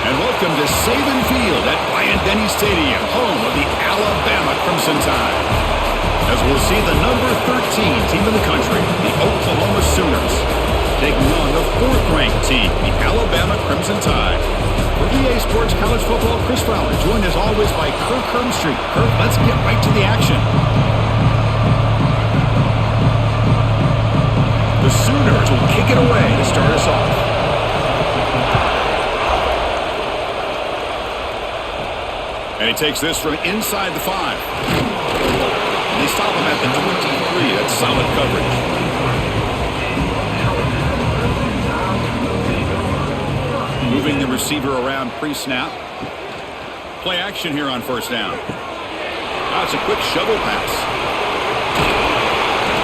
And welcome to Saban Field at Bryant-Denny Stadium, home of the Alabama Crimson Tide. As we'll see the number 13 team in the country, the Oklahoma Sooners, taking on the 4th-ranked team, the Alabama Crimson Tide. For EA Sports College Football, Chris Fowler, joined as always by Kirk Hermstreet. Kirk, let's get right to the action. The Sooners will kick it away to start us off. And he takes this from inside the 5. And they stop him at the 23. That's solid coverage. Moving the receiver around pre-snap. Play action here on first down. Now it's a quick shovel pass.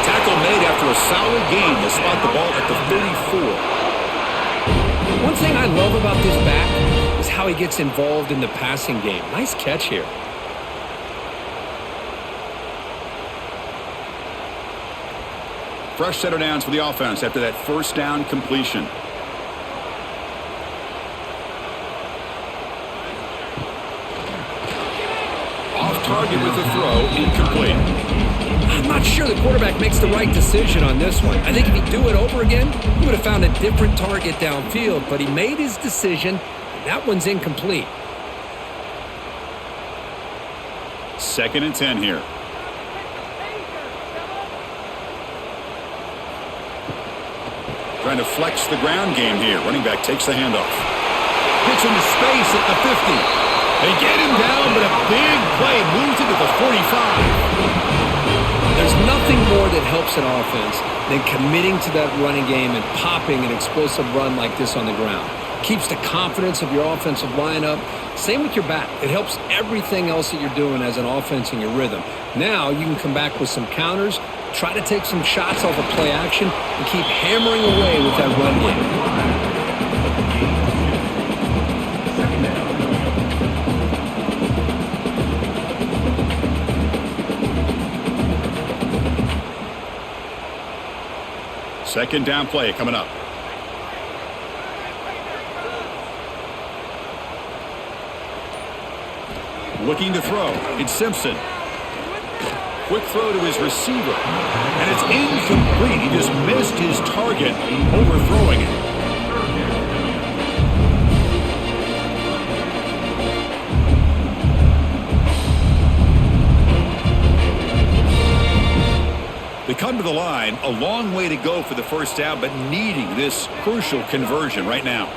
Tackle made after a solid gain to spot the ball at the 34. One thing I love about this back is how he gets involved in the passing game. Nice catch here. Fresh set of downs for the offense after that first down completion. Off target with the throw, incomplete. I'm not sure the quarterback makes the right decision on this one. I think if he'd do it over again, he would have found a different target downfield, but he made his decision, and that one's incomplete. 2nd and 10 here. Trying to flex the ground game here. Running back takes the handoff. Gets into space at the 50. They get him down, but a big play moves it to the 45. There's nothing more that helps an offense than committing to that running game and popping an explosive run like this on the ground. Keeps the confidence of your offensive lineup. Same with your back. It helps everything else that you're doing as an offense in your rhythm. Now you can come back with some counters, try to take some shots off of play action, and keep hammering away with that run game. Second down play coming up. Looking to throw. It's Simpson. Quick throw to his receiver. And it's incomplete. He just missed his target, overthrowing it. They come to the line, a long way to go for the first down, but needing this crucial conversion right now.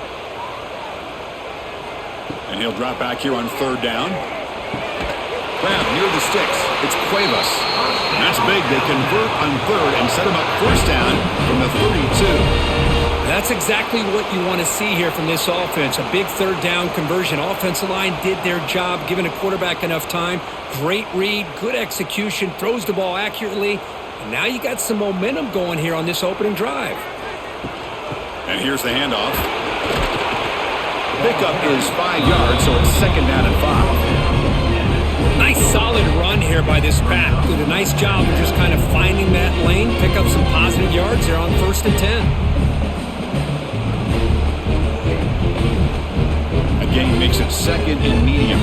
And he'll drop back here on 3rd down. Grab near the sticks. It's Cuevas. That's big. They convert on 3rd and set him up first down from the 32. That's exactly what you want to see here from this offense. A big 3rd down conversion. Offensive line did their job, giving a quarterback enough time. Great read, good execution, throws the ball accurately. And now you got some momentum going here on this opening drive. And here's the handoff. Pickup is 5 yards, so it's 2nd down and 5. Nice solid run here by this back. Did a nice job of just kind of finding that lane, pick up some positive yards there on 1st and 10. Again, makes it 2nd and medium.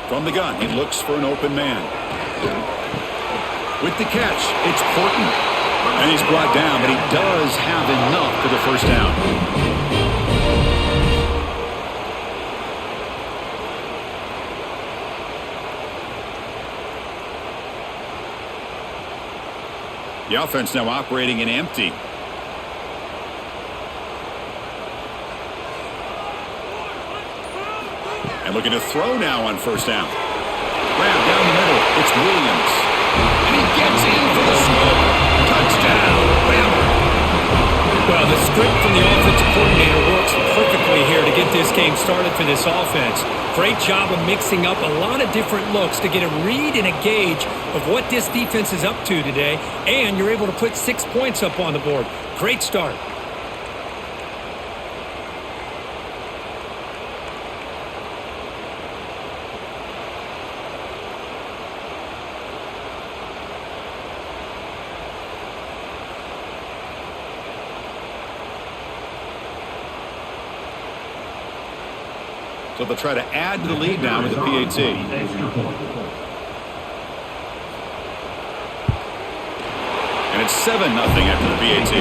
From the gun, he looks for an open man. With the catch, it's Horton. And he's brought down, but he does have enough for the first down. The offense now operating in empty. And looking to throw now on first down. Grab down the middle. It's Williams. And he gets in for the score. Touchdown, Bama. Well, the script from the offensive coordinator works perfectly here to get this game started for this offense. Great job of mixing up a lot of different looks to get a read and a gauge of what this defense is up to today, and you're able to put 6 points up on the board. Great start. So they'll try to add to the lead now with the PAT. And it's 7-0 after the PAT.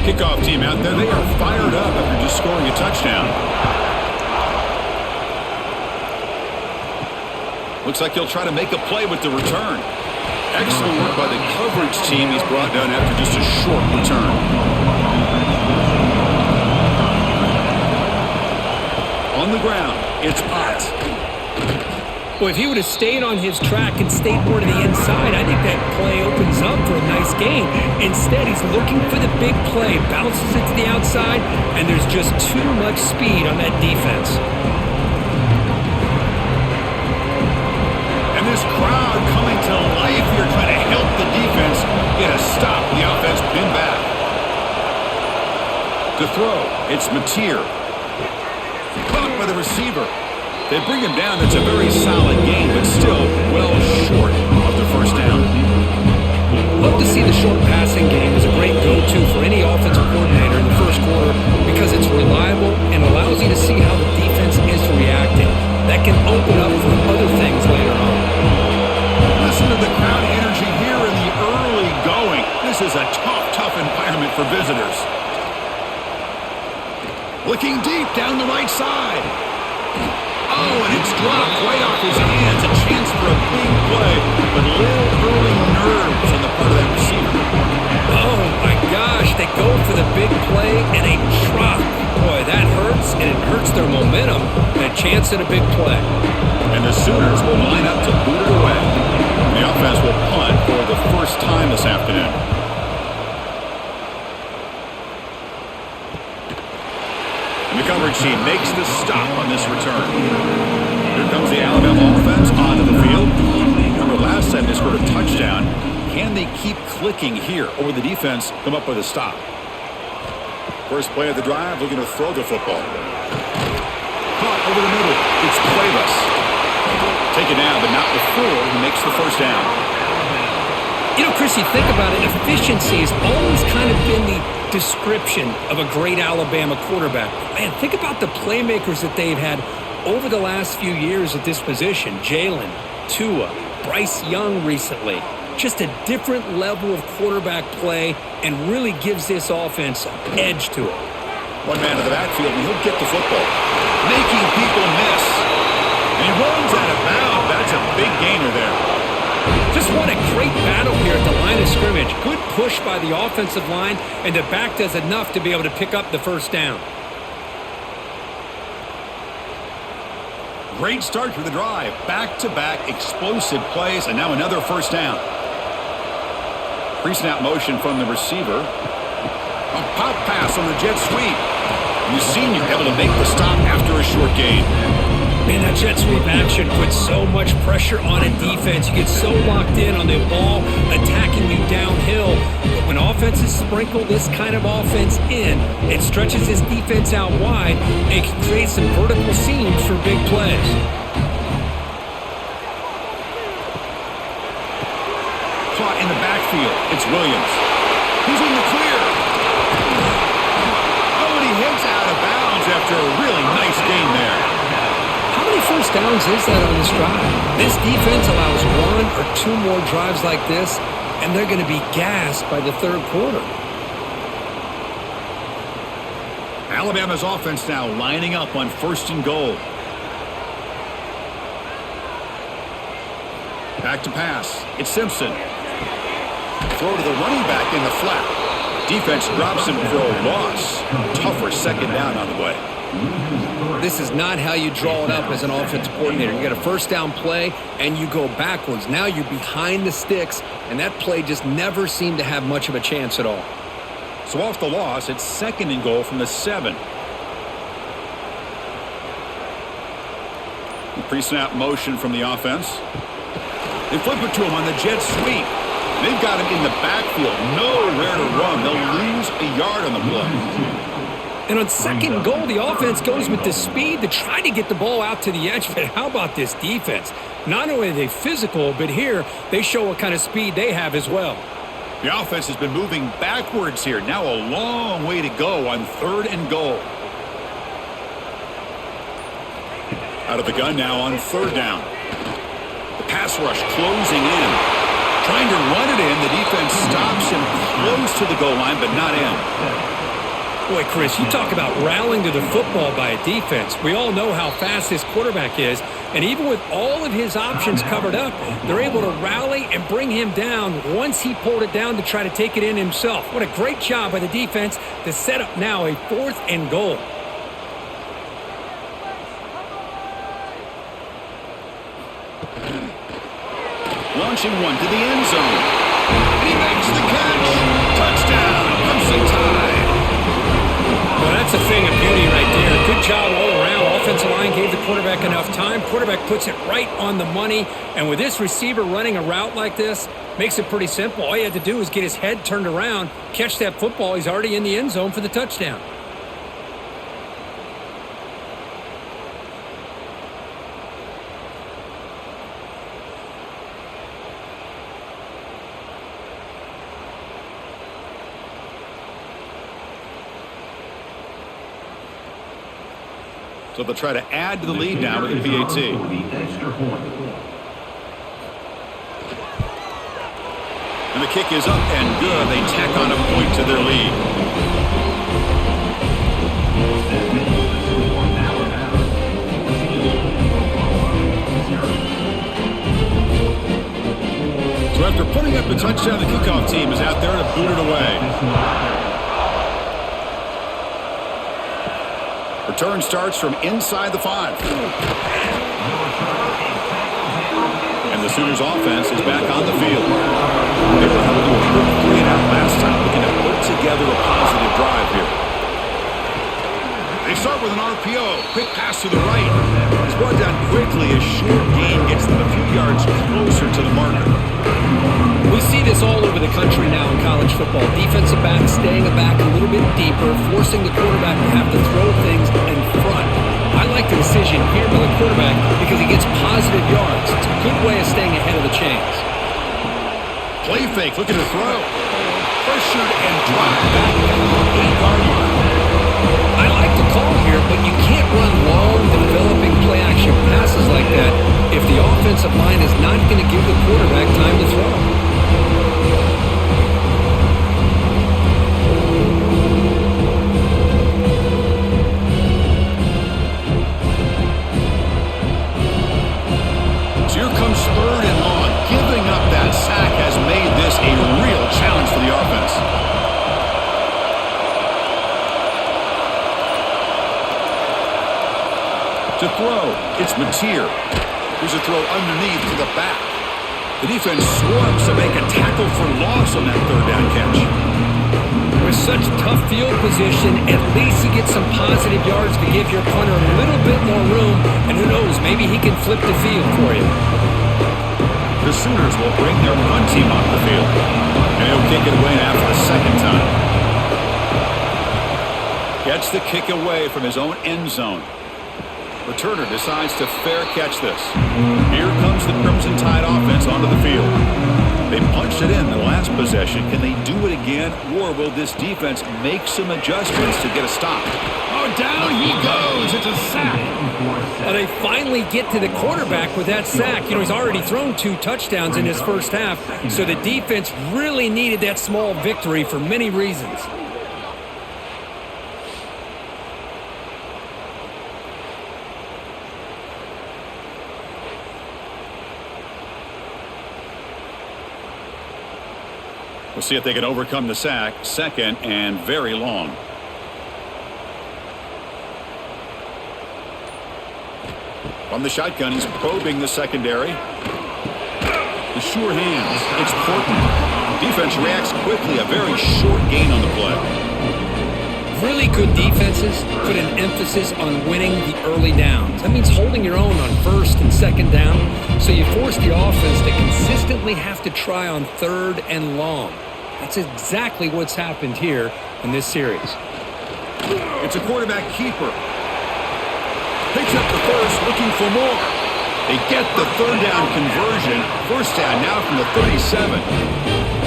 Kickoff team out there, they are fired up after just scoring a touchdown. Looks like he'll try to make a play with the return. Excellent work by the coverage team he's brought down after just a short return. On the ground, it's Ott. Well, if he would have stayed on his track and stayed more to the inside, I think that play opens up for a nice gain. Instead, he's looking for the big play, bounces it to the outside, and there's just too much speed on that defense. And this crowd coming to life here, trying to help the defense get a stop. The offense pinned back. To throw, it's Mateer. Caught by the receiver. They bring him down. That's a very solid game, but still well short of the first down. Love to see the short passing game as a great go-to for any offensive coordinator in the first quarter because it's reliable and allows you to see how the defense is reacting. That can open up for other things later on. Listen to the crowd energy here in the early going. This is a tough environment for visitors. Looking deep down the right side. Oh, and it's dropped right off his hands. A chance for a big play, but little early nerves on the part of that receiver. Oh, my gosh. They go for the big play and a drop. Boy, that hurts, and it hurts their momentum. And a chance at a big play. And the Sooners will line up to boot it away. The offense will punt for the first time this afternoon. And the coverage team makes the stop on this return. Here comes the Alabama offense onto the field. Remember last time they scored a touchdown. Can they keep clicking here, or will the defense come up with a stop? First play of the drive, looking to throw the football. Caught over the middle. It's Cuevas. Taken down, but not before he makes the first down. You know, Chris, you think about it, efficiency has always kind of been the description of a great Alabama quarterback. Man, think about the playmakers that they've had over the last few years at this position. Jalen, Tua, Bryce Young recently. Just a different level of quarterback play and really gives this offense an edge to it. One man to the backfield, and he'll get the football. Making people miss. And he runs out of bounds. That's a big gainer there. Just what a great battle here at the line of scrimmage. Good push by the offensive line, and the back does enough to be able to pick up the first down. Great start to the drive. Back-to-back explosive plays, and now another first down. Pre-snap motion from the receiver. A pop pass on the jet sweep. And the senior able to make the stop after a short gain. Man, that jet sweep action puts so much pressure on a defense. You get so locked in on the ball attacking you downhill. But when offenses sprinkle this kind of offense in, it stretches this defense out wide and can create some vertical seams for big plays. Caught in the backfield. It's Williams. He's in the clear. Oh, and he hits out of bounds after a really nice gain there. How many first downs is that on this drive? This defense allows one or two more drives like this, and they're going to be gassed by the third quarter. Alabama's offense now lining up on first and goal. Back to pass. It's Simpson. Throw to the running back in the flat. Defense drops him for a loss. Tougher second down on the way. This is not how you draw it up as an offensive coordinator. You get a first down play, and you go backwards. Now you're behind the sticks, and that play just never seemed to have much of a chance at all. So off the loss, it's second and goal from the 7. The pre-snap motion from the offense. They flip it to him on the jet sweep. They've got him in the backfield. Nowhere to run. They'll lose a yard on the play. And on second goal, the offense goes with the speed to try to get the ball out to the edge. But how about this defense? Not only are they physical, but here they show what kind of speed they have as well. The offense has been moving backwards here. Now a long way to go on third and goal. Out of the gun now on third down. The pass rush closing in. Trying to run it in. The defense stops him close to the goal line, but not in. Boy, Chris, you talk about rallying to the football by a defense. We all know how fast this quarterback is, and even with all of his options covered up, they're able to rally and bring him down once he pulled it down to try to take it in himself. What a great job by the defense to set up now a fourth and goal. Launching one to the end zone. And he makes the catch. Touchdown, Crimson Tide. Well, that's a thing of beauty right there. Good job all around. Offensive line gave the quarterback enough time. Quarterback puts it right on the money. And with this receiver running a route like this, makes it pretty simple. All you had to do is get his head turned around, catch that football. He's already in the end zone for the touchdown. So they'll try to add to the lead now with the PAT. And the kick is up and good. They tack on a point to their lead. So after putting up a touchdown, the kickoff team is out there to boot it away. Return starts from inside the 5. And the Sooners offense is back on the field. They were held to a quick 3-and-out last time, looking to put together a positive drive here. They start with an RPO. Quick pass to the right. It's brought down quickly. A short gain gets them a few yards closer to the marker. We see this all over the country now in college football. Defensive backs staying back a little bit deeper, forcing the quarterback to have to throw things in front. I like the decision here by the quarterback because he gets positive yards. It's a good way of staying ahead of the chains. Play fake, looking to throw. Pressured and dropped back at the 8-yard line. I like the call here, but you can't run long, developing play-action passes like that if the offensive line is not going to give the quarterback time to throw. So here comes third and long. Giving up that sack has made this a real challenge for the offense. To throw, it's Mateer. Here's a throw underneath to the back. The defense swarms to make a tackle for loss on that third down catch. With such tough field position, at least you get some positive yards to give your punter a little bit more room, and who knows, maybe he can flip the field for you. The Sooners will bring their punt team off the field, and he'll kick it away now for the second time. Gets the kick away from his own end zone. Returner decides to fair catch this. Here comes the Crimson Tide offense onto the field. They punched it in the last possession. Can they do it again, or will this defense make some adjustments to get a stop? Oh, down he goes. It's a sack. Well, they finally get to the quarterback with that sack. You know, he's already thrown 2 touchdowns in his first half, so the defense really needed that small victory for many reasons. We'll see if they can overcome the sack. Second and very long. From the shotgun, he's probing the secondary. The sure hands. It's Portman. Defense reacts quickly. A very short gain on the play. Really good defenses put an emphasis on winning the early downs. That means holding your own on first and second down. So you force the offense to consistently have to try on third and long. That's exactly what's happened here in this series. It's a quarterback keeper. Picks up the first, looking for more. They get the third down conversion. First down now from the 37.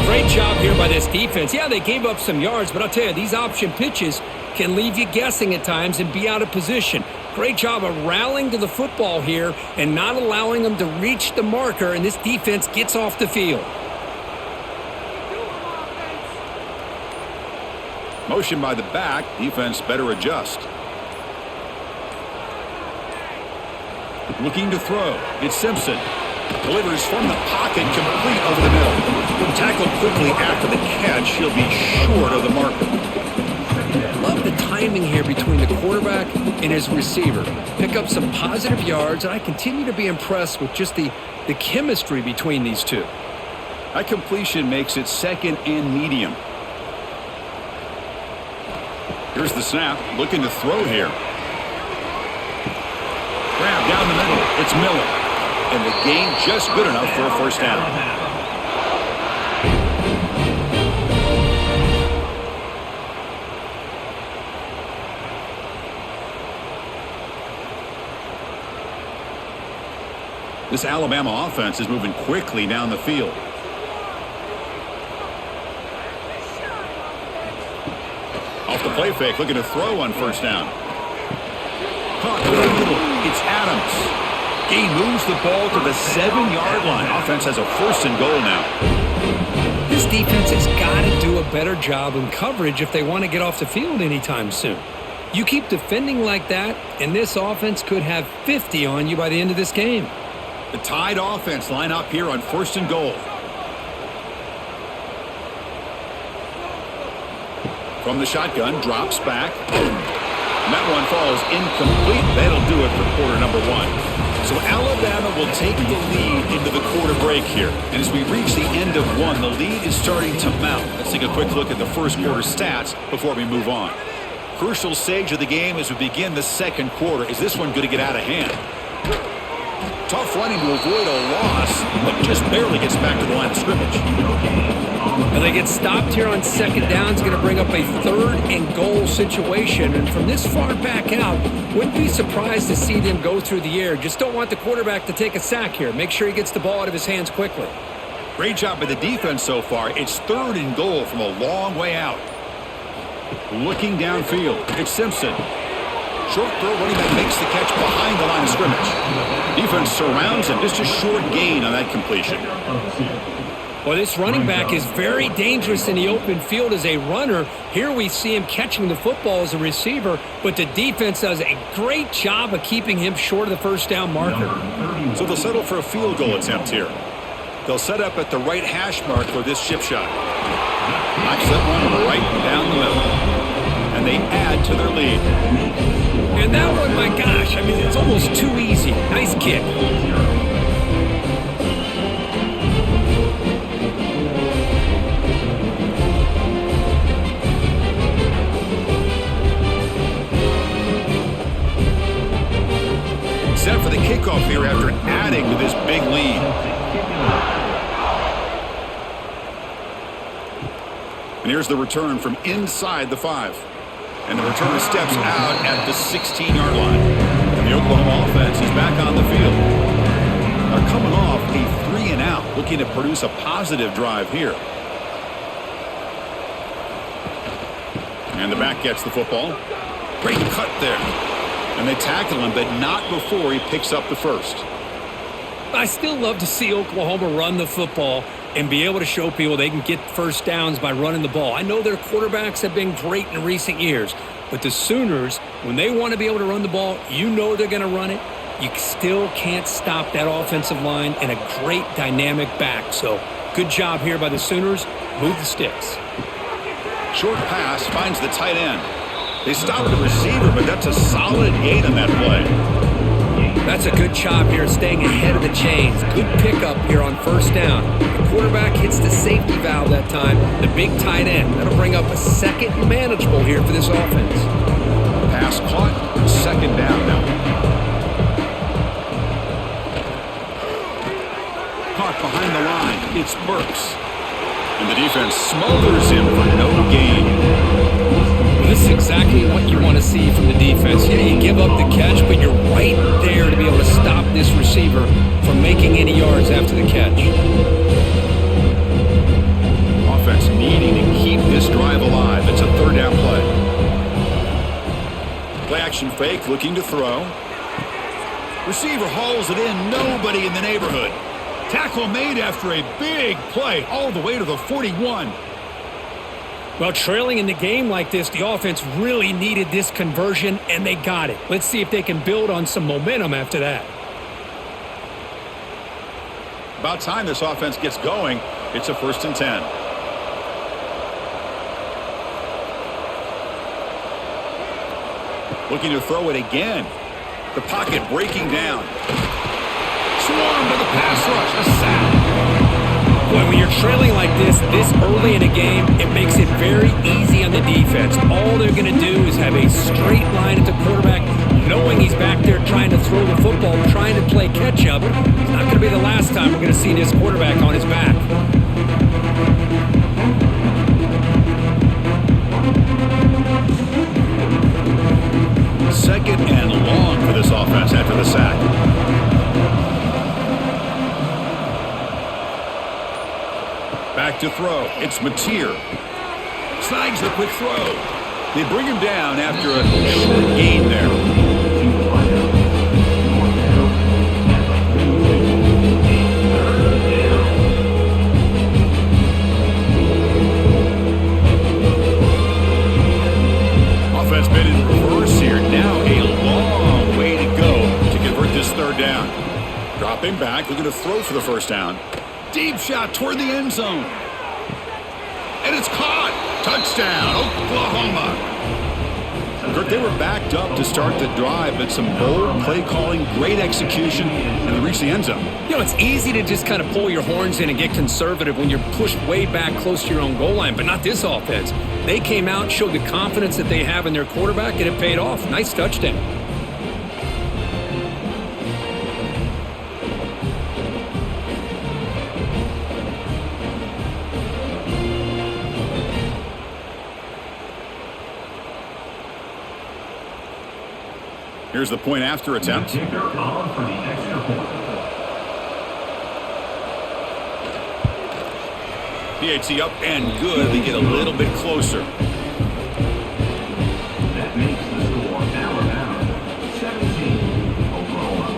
Great job here by this defense. Yeah, they gave up some yards, but I'll tell you, these option pitches can leave you guessing at times and be out of position. Great job of rallying to the football here and not allowing them to reach the marker, and this defense gets off the field. Motion by the back. Defense better adjust. Looking to throw. It's Simpson. Delivers from the pocket, complete over the middle. Tackled quickly after the catch. He'll be short of the marker. Love the timing here between the quarterback and his receiver. Pick up some positive yards, and I continue to be impressed with just the chemistry between these two. That completion makes it second and medium. Here's the snap. Looking to throw here. Grab down the middle. It's Miller. And the gain just good enough for a first down. This Alabama offense is moving quickly down the field. Off the play fake, looking to throw on first down. Caught in the middle. It's Adams. He moves the ball to the 7-yard line. Offense has a first and goal now. This defense has got to do a better job in coverage if they want to get off the field anytime soon. You keep defending like that, and this offense could have 50 on you by the end of this game. The Tide offense line up here on first and goal. From the shotgun, drops back. And that one falls incomplete. That'll do it for quarter number one. So Alabama will take the lead into the quarter break here. And as we reach the end of one, the lead is starting to mount. Let's take a quick look at the first quarter stats before we move on. Crucial stage of the game as we begin the second quarter. Is this one going to get out of hand? Tough running to avoid a loss, but just barely gets back to the line of scrimmage. And they get stopped here on second down. It's going to bring up a third and goal situation. And from this far back out, wouldn't be surprised to see them go through the air. Just don't want the quarterback to take a sack here. Make sure he gets the ball out of his hands quickly. Great job by the defense so far. It's third and goal from a long way out. Looking downfield, it's Simpson. Short throw, running back makes the catch behind the line of scrimmage. Defense surrounds him. Just a short gain on that completion. Well, this running back is very dangerous in the open field as a runner. Here we see him catching the football as a receiver, but the defense does a great job of keeping him short of the first down marker. So they'll settle for a field goal attempt here. They'll set up at the right hash mark for this chip shot. Knocks that one right down the middle. And they add to their lead. And that one, my gosh, I mean, it's almost too easy. Nice kick. Set for the kickoff here after adding to this big lead. And here's the return from inside the 5. And the returner steps out at the 16-yard line. And the Oklahoma offense is back on the field. They're coming off a 3-and-out, looking to produce a positive drive here. And the back gets the football. Great cut there. And they tackle him, but not before he picks up the first. I still love to see Oklahoma run the football and be able to show people they can get first downs by running the ball. I know their quarterbacks have been great in recent years, but the Sooners, when they want to be able to run the ball, you know they're going to run it. You still can't stop that offensive line and a great dynamic back. So good job here by the Sooners. Move the sticks. Short pass finds the tight end. They stop the receiver, but that's a solid gain on that play. That's a good job here, staying ahead of the chains. Good pickup here on first down. The quarterback hits the safety valve that time. The big tight end. That'll bring up a second and manageable here for this offense. Pass caught. Second down now. Caught behind the line. It's Burks. And the defense smothers him for no gain. This This is exactly what you want to see from the defense. You give up the catch, but you're right there to be able to stop this receiver from making any yards after the catch. Offense needing to keep this drive alive. It's a third down play. Play action fake, looking to throw. Receiver hauls it in. Nobody in the neighborhood. Tackle made after a big play all the way to the 41. Well, trailing in the game like this, the offense really needed this conversion, and they got it. Let's see if they can build on some momentum after that. About time this offense gets going. It's a 1st and 10. Looking to throw it again. The pocket breaking down. Swarmed by the pass rush. A sack. Boy, when you're trailing like this early in a game, it makes it very easy on the defense. All they're going to do is have a straight line at the quarterback, knowing he's back there trying to throw the football, trying to play catch-up. It's not going to be the last time we're going to see this quarterback on his back. 2nd and long for this offense after the sack. Back to throw. It's Mateer. Snags the quick throw. They bring him down after a short gain there. Offense been in reverse here. Now a long way to go to convert this 3rd down. Dropping back, looking to throw for the 1st down. Deep shot toward the end zone. And it's caught. Touchdown, Oklahoma. Kirk, they were backed up to start the drive, but some bold play calling, great execution, and they reached the end zone. You know, it's easy to just kind of pull your horns in and get conservative when you're pushed way back close to your own goal line, but not this offense. They came out, showed the confidence that they have in their quarterback, and it paid off. Nice touchdown. Here's the point after attempt. PAT up and good. They get a little bit closer. That makes the score Alabama 17, Oklahoma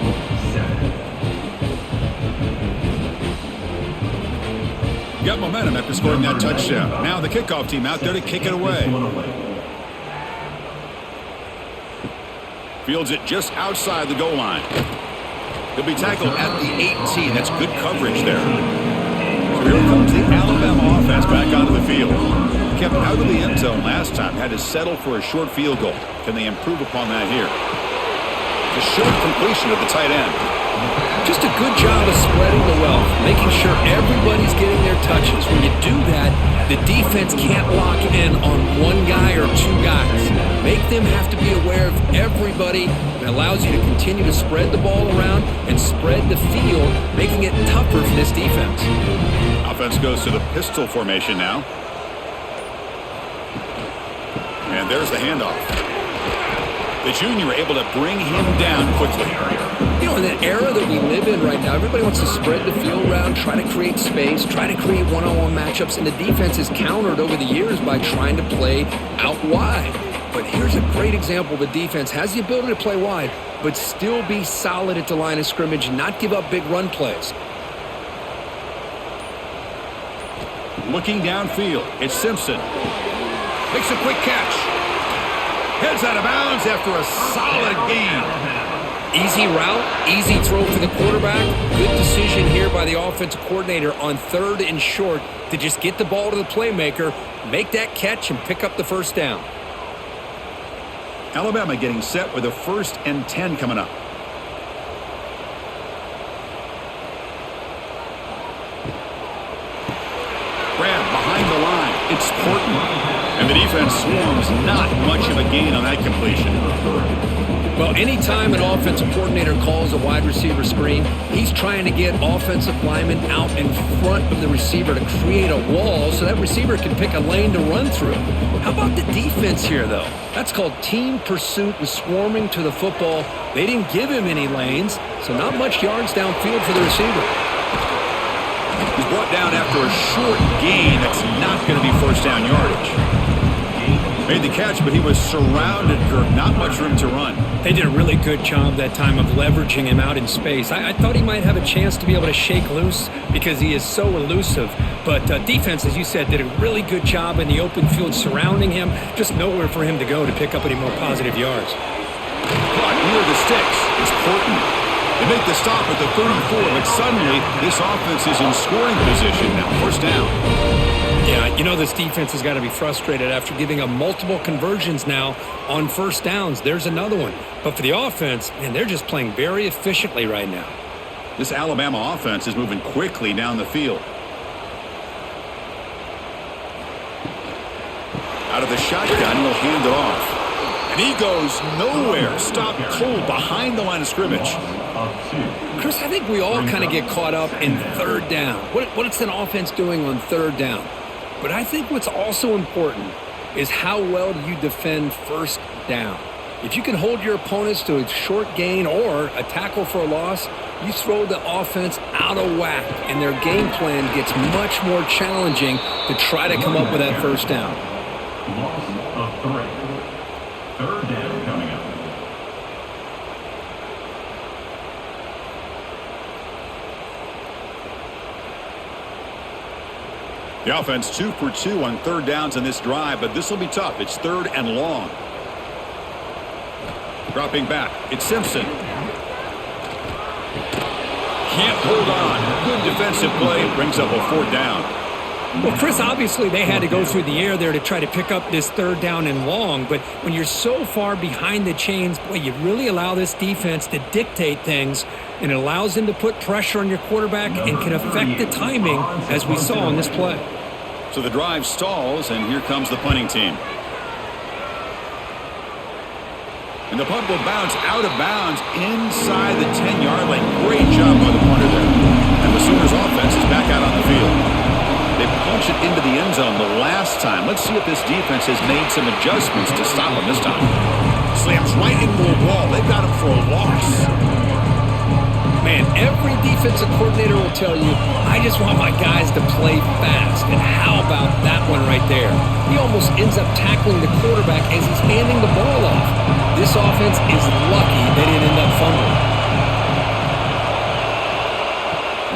7. Got momentum after scoring that touchdown. Now the kickoff team out there to kick it away. Fields it just outside the goal line. He'll be tackled at the 18. That's good coverage there. So here comes the Alabama offense back onto the field. Kept out of the end zone last time. Had to settle for a short field goal. Can they improve upon that here? The short completion of the tight end. Just a good job of spreading the wealth, making sure everybody's getting their touches. When you do that, the defense can't lock in on one guy or two guys. Make them have to be aware of everybody. It allows you to continue to spread the ball around and spread the field, making it tougher for this defense. Offense goes to the pistol formation now. And there's the handoff. The junior able to bring him down quickly. You know, in the era that we live in right now, everybody wants to spread the field around, try to create space, try to create one-on-one matchups, and the defense is countered over the years by trying to play out wide. But here's a great example. The defense has the ability to play wide, but still be solid at the line of scrimmage and not give up big run plays. Looking downfield, it's Simpson. Makes a quick catch. Heads out of bounds after a solid gain. Easy route, easy throw for the quarterback. Good decision here by the offensive coordinator on 3rd and short to just get the ball to the playmaker, make that catch, and pick up the 1st down. Alabama getting set with a 1st and 10 coming up. Grab behind the line. It's Porton. And the defense swarms. Not much of a gain on that completion. Well, anytime an offensive coordinator calls a wide receiver screen, he's trying to get offensive linemen out in front of the receiver to create a wall so that receiver can pick a lane to run through. How about the defense here, though? That's called team pursuit and swarming to the football. They didn't give him any lanes, so not much yards downfield for the receiver. He's brought down after a short gain. That's not going to be first down yardage. Made the catch, but he was surrounded, Kirk. Not much room to run. They did a really good job that time of leveraging him out in space. I thought he might have a chance to be able to shake loose because he is so elusive. But defense, as you said, did a really good job in the open field surrounding him. Just nowhere for him to go to pick up any more positive yards. Caught near the sticks. It's Portman. They make the stop at the 34, but suddenly this offense is in scoring position now. First down. Yeah, you know this defense has got to be frustrated after giving up multiple conversions now on first downs. There's another one. But for the offense, man, they're just playing very efficiently right now. This Alabama offense is moving quickly down the field. Out of the shotgun, he'll hand it off. And he goes nowhere. Stop cold behind the line of scrimmage. Chris, I think we all kind of get caught up in third down. What's an offense doing on third down? But I think what's also important is how well do you defend first down. If you can hold your opponents to a short gain or a tackle for a loss, you throw the offense out of whack, and their game plan gets much more challenging to try to come up with that first down. Loss of 3. Third down coming up. The offense 2 for 2 on third downs in this drive, but this will be tough. It's third and long. Dropping back, it's Simpson. Can't hold on. Good defensive play, brings up a fourth down. Well, Chris, obviously they had to go through the air there to try to pick up this third down and long, but when you're so far behind the chains, boy, you really allow this defense to dictate things, and it allows them to put pressure on your quarterback and can affect the timing, as we saw in this play. So the drive stalls, and here comes the punting team. And the punt will bounce out of bounds inside the 10-yard line. Great job by the punter there. And the Sooners offense is back out on the field. They punched it into the end zone the last time. Let's see if this defense has made some adjustments to stop him this time. Slams right into a wall. They've got him for a loss. Man, every defensive coordinator will tell you, I just want my guys to play fast. And how about that one right there? He almost ends up tackling the quarterback as he's handing the ball off. This offense is lucky they didn't end up fumbling.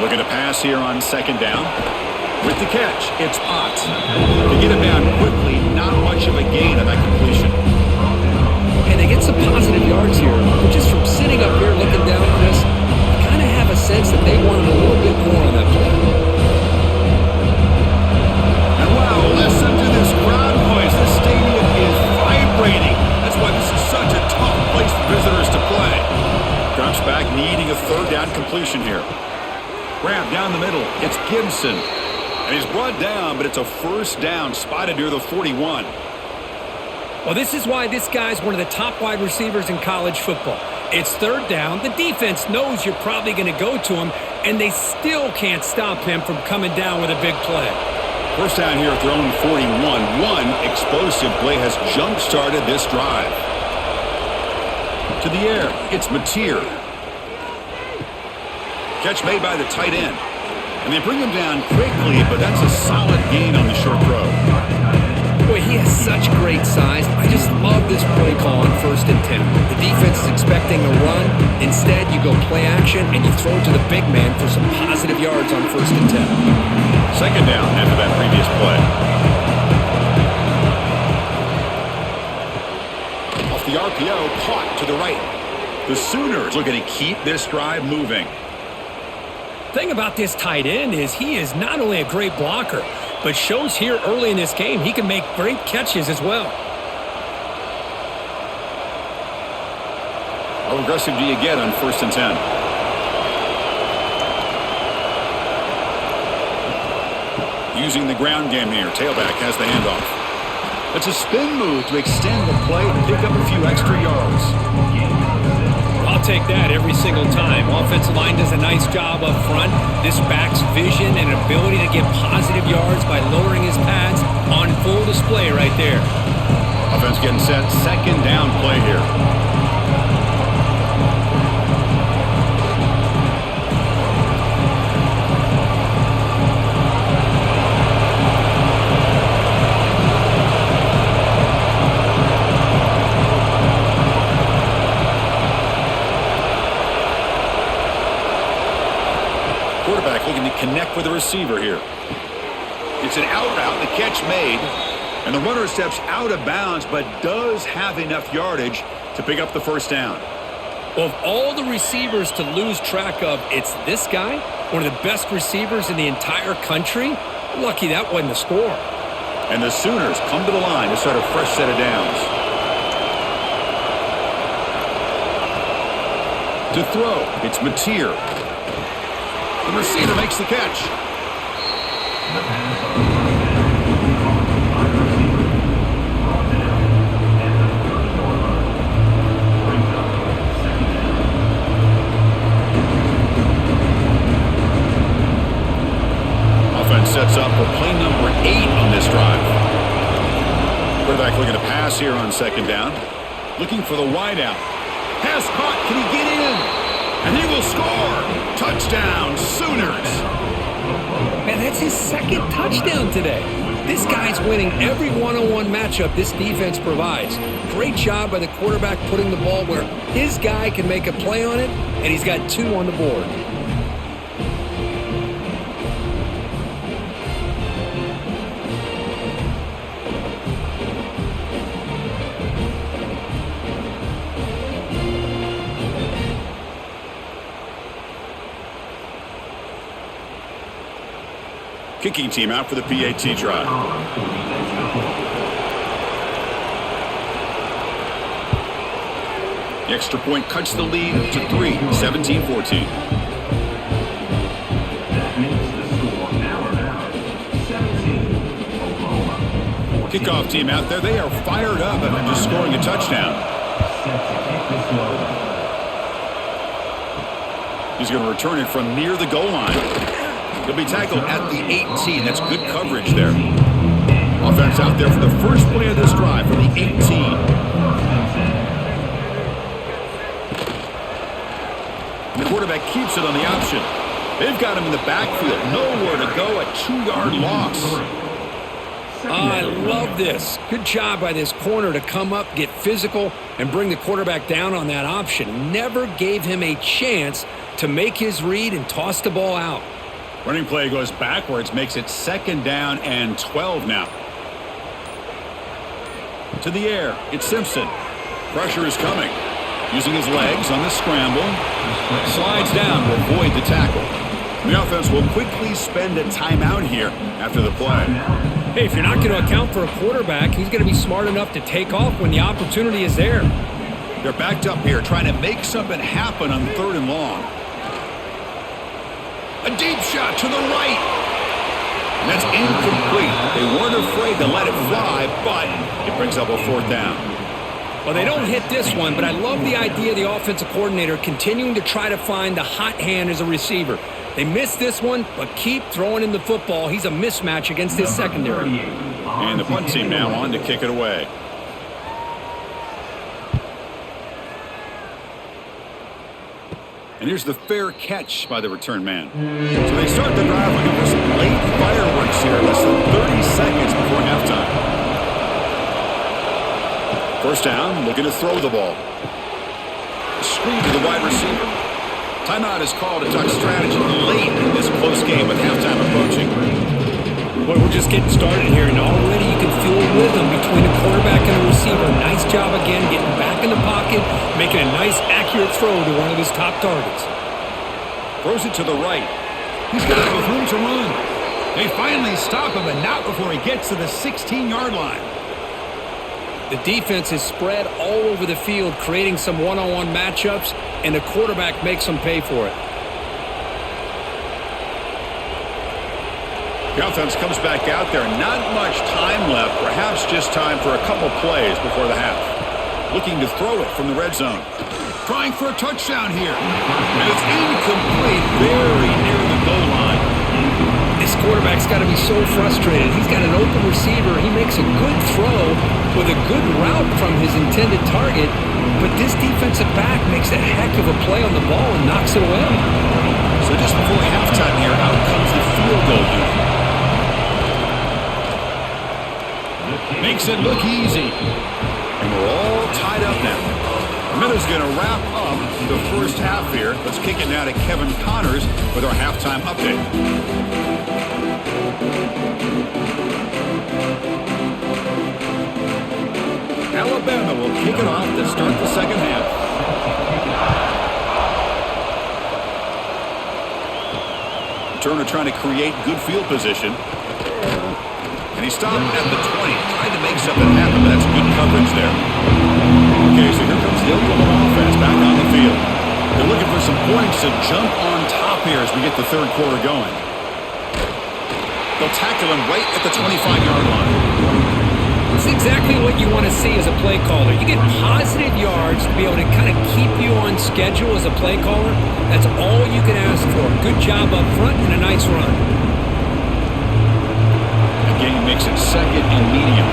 Looking to pass here on second down. With the catch, it's Ott. To get him down quickly, not much of a gain on that completion. And they get some positive yards here. But just from sitting up here looking down at this, I kind of have a sense that they wanted a little bit more on that play. And wow, listen to this crowd noise. The stadium is vibrating. That's why this is such a tough place for visitors to play. Drops back, needing a third down completion here. Grab down the middle. It's Gibson. And he's brought down, but it's a first down spotted near the 41. Well, this is why this guy's one of the top wide receivers in college football. It's third down. The defense knows you're probably going to go to him, and they still can't stop him from coming down with a big play. First down here at their own 41. One explosive play has jump-started this drive. To the air, it's Mateer. Catch made by the tight end. And they bring him down quickly, but that's a solid gain on the short throw. Boy, he has such great size. I just love this play call on 1st and 10. The defense is expecting a run. Instead, you go play action, and you throw it to the big man for some positive yards on 1st and 10. Second down after that previous play. Off the RPO, caught to the right. The Sooners looking to keep this drive moving. Thing about this tight end is he is not only a great blocker, but shows here early in this game he can make great catches as well. How aggressive do you get on 1st and 10? Using the ground game here. Tailback has the handoff. It's a spin move to extend the play and pick up a few extra yards. I'll take that every single time. Offensive line does a nice job up front. This back's vision and ability to get positive yards by lowering his pads on full display right there. Offense getting set. Second down play here. Quarterback looking to connect with the receiver here. It's an out route, the catch made, and the runner steps out of bounds but does have enough yardage to pick up the first down. Well, of all the receivers to lose track of, it's this guy, one of the best receivers in the entire country. Lucky that wasn't the score. And the Sooners come to the line to start a fresh set of downs. To throw, it's Mateer. The receiver makes the catch. The pass on first down. Caught by the receiver. Brought down at the 34 line. Brings up second down. Offense sets up for play number 8 on this drive. Quarterback looking to pass here on second down. Looking for the wideout. Pass caught. Can he get in? And he will score. Touchdown, Sooners. Man, that's his second touchdown today. This guy's winning every one-on-one matchup this defense provides. Great job by the quarterback putting the ball where his guy can make a play on it, and he's got 2 on the board. Kicking team out for the PAT drive. The extra point cuts the lead to 3, 17-14. That makes the score Alabama 17, Oklahoma 14. Kickoff team out there. They are fired up after just scoring a touchdown. Set to kick this one. He's going to return it from near the goal line. He'll be tackled at the 18. That's good coverage there. Offense out there for the first play of this drive from the 18. The quarterback keeps it on the option. They've got him in the backfield. Nowhere to go. A 2-yard loss. I love this. Good job by this corner to come up, get physical, and bring the quarterback down on that option. Never gave him a chance to make his read and toss the ball out. Running play goes backwards, makes it second down and 12 now. To the air, it's Simpson. Pressure is coming. Using his legs on the scramble. Slides down to avoid the tackle. The offense will quickly spend a timeout here after the play. Hey, if you're not going to account for a quarterback, he's going to be smart enough to take off when the opportunity is there. They're backed up here trying to make something happen on 3rd and long. A deep shot to the right. And that's incomplete. They weren't afraid to let it fly, but it brings up a 4th down. Well, they don't hit this one, but I love the idea of the offensive coordinator continuing to try to find the hot hand as a receiver. They missed this one, but keep throwing in the football. He's a mismatch against his secondary. And the punt team now on to kick it away. And here's the fair catch by the return man. So they start the drive looking for some late fireworks here, less than 30 seconds before halftime. First down, looking to throw the ball. Screen to the wide receiver. Timeout is called to talk strategy late in this close game with halftime approaching. Boy, we're just getting started here, and already you can feel a rhythm between the quarterback and the receiver. Nice job again getting back in the pocket, making a nice, accurate throw to one of his top targets. Throws it to the right. He's got room to run. They finally stop him, but not before he gets to the 16-yard line. The defense is spread all over the field, creating some one-on-one matchups, and the quarterback makes them pay for it. The offense comes back out there. Not much time left. Perhaps just time for a couple plays before the half. Looking to throw it from the red zone. trying for a touchdown here. And it's incomplete, very near the goal line. This quarterback's got to be so frustrated. He's got an open receiver. He makes a good throw with a good route from his intended target, but this defensive back makes a heck of a play on the ball and knocks it away. So just before halftime here, out comes the field goal unit. Makes it look easy. And we're all tied up now. Miller's going to wrap up the first half here. Let's kick it now to Kevin Connors with our halftime update. Alabama will kick it off to start the second half. Turner trying to create good field position. And he stopped at the 20. Tried to make something happen, but that's good coverage there. Okay, so here comes the Oklahoma offense back on the field. They're looking for some points to jump on top here as we get the third quarter going. They'll tackle him right at the 25-yard line. It's exactly what you want to see as a play caller. You get positive yards to be able to kind of keep you on schedule as a play caller. That's all you can ask for. Good job up front and a nice run. The game makes it second and medium.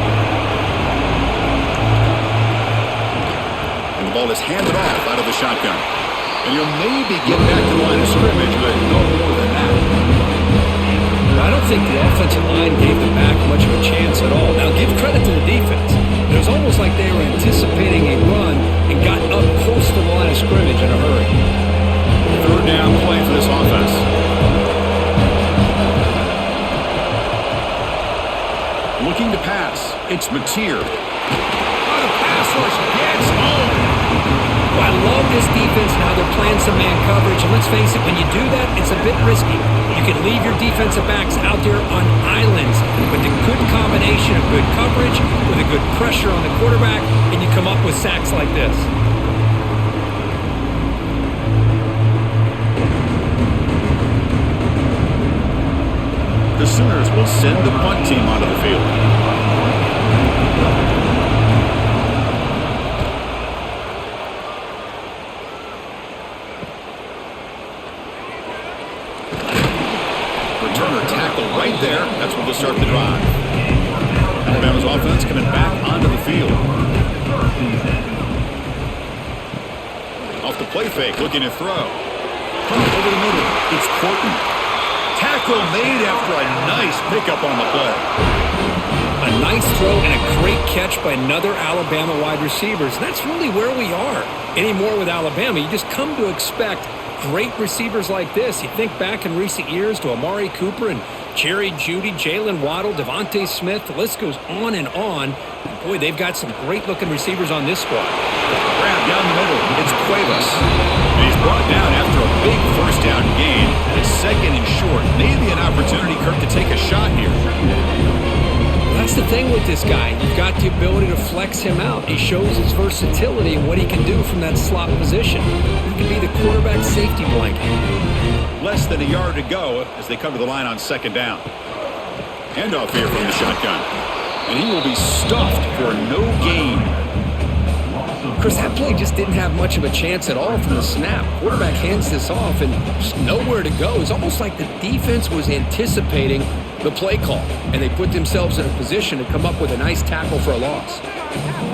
And the ball is handed off out of the shotgun. And you'll maybe get back to the line of scrimmage, but no more than that. I don't think the offensive line gave the back much of a chance at all. Now, give credit to the defense. It was almost like they were anticipating a run and got up close to the line of scrimmage in a hurry. Third down play for this offense. Looking to pass. It's Mateer. Oh, the pass rush gets home. I love this defense and how they're playing some man coverage. And let's face it, when you do that, it's a bit risky. You can leave your defensive backs out there on islands. But the good combination of good coverage with a good pressure on the quarterback, and you come up with sacks like this. The Sooners will send the punt team onto the field. Returner tackle right there. That's where they'll start the drive. Alabama's offense coming back onto the field. Off the play fake, looking to throw. Pump over the middle. It's Courtney. Tackle made after a nice pickup on the play. A nice throw and a great catch by another Alabama wide receivers. That's really where we are anymore with Alabama. You just come to expect great receivers like this. You think back in recent years to Amari Cooper and Jerry Jeudy, Jalen Waddle, Devontae Smith. The list goes on and on. And boy, they've got some great-looking receivers on this squad. Grab down the middle. It's Cuevas. And he's brought down after a big first down gain. It's second and short. Maybe an opportunity, Kirk, to take a shot here. That's the thing with this guy. You've got the ability to flex him out. He shows his versatility and what he can do from that slot position. He can be the quarterback safety blanket. Less than a yard to go as they come to the line on second down. Handoff here from the shotgun. And he will be stuffed for no gain. Chris, that play just didn't have much of a chance at all from the snap. Quarterback hands this off and just nowhere to go. It's almost like the defense was anticipating the play call, and they put themselves in a position to come up with a nice tackle for a loss.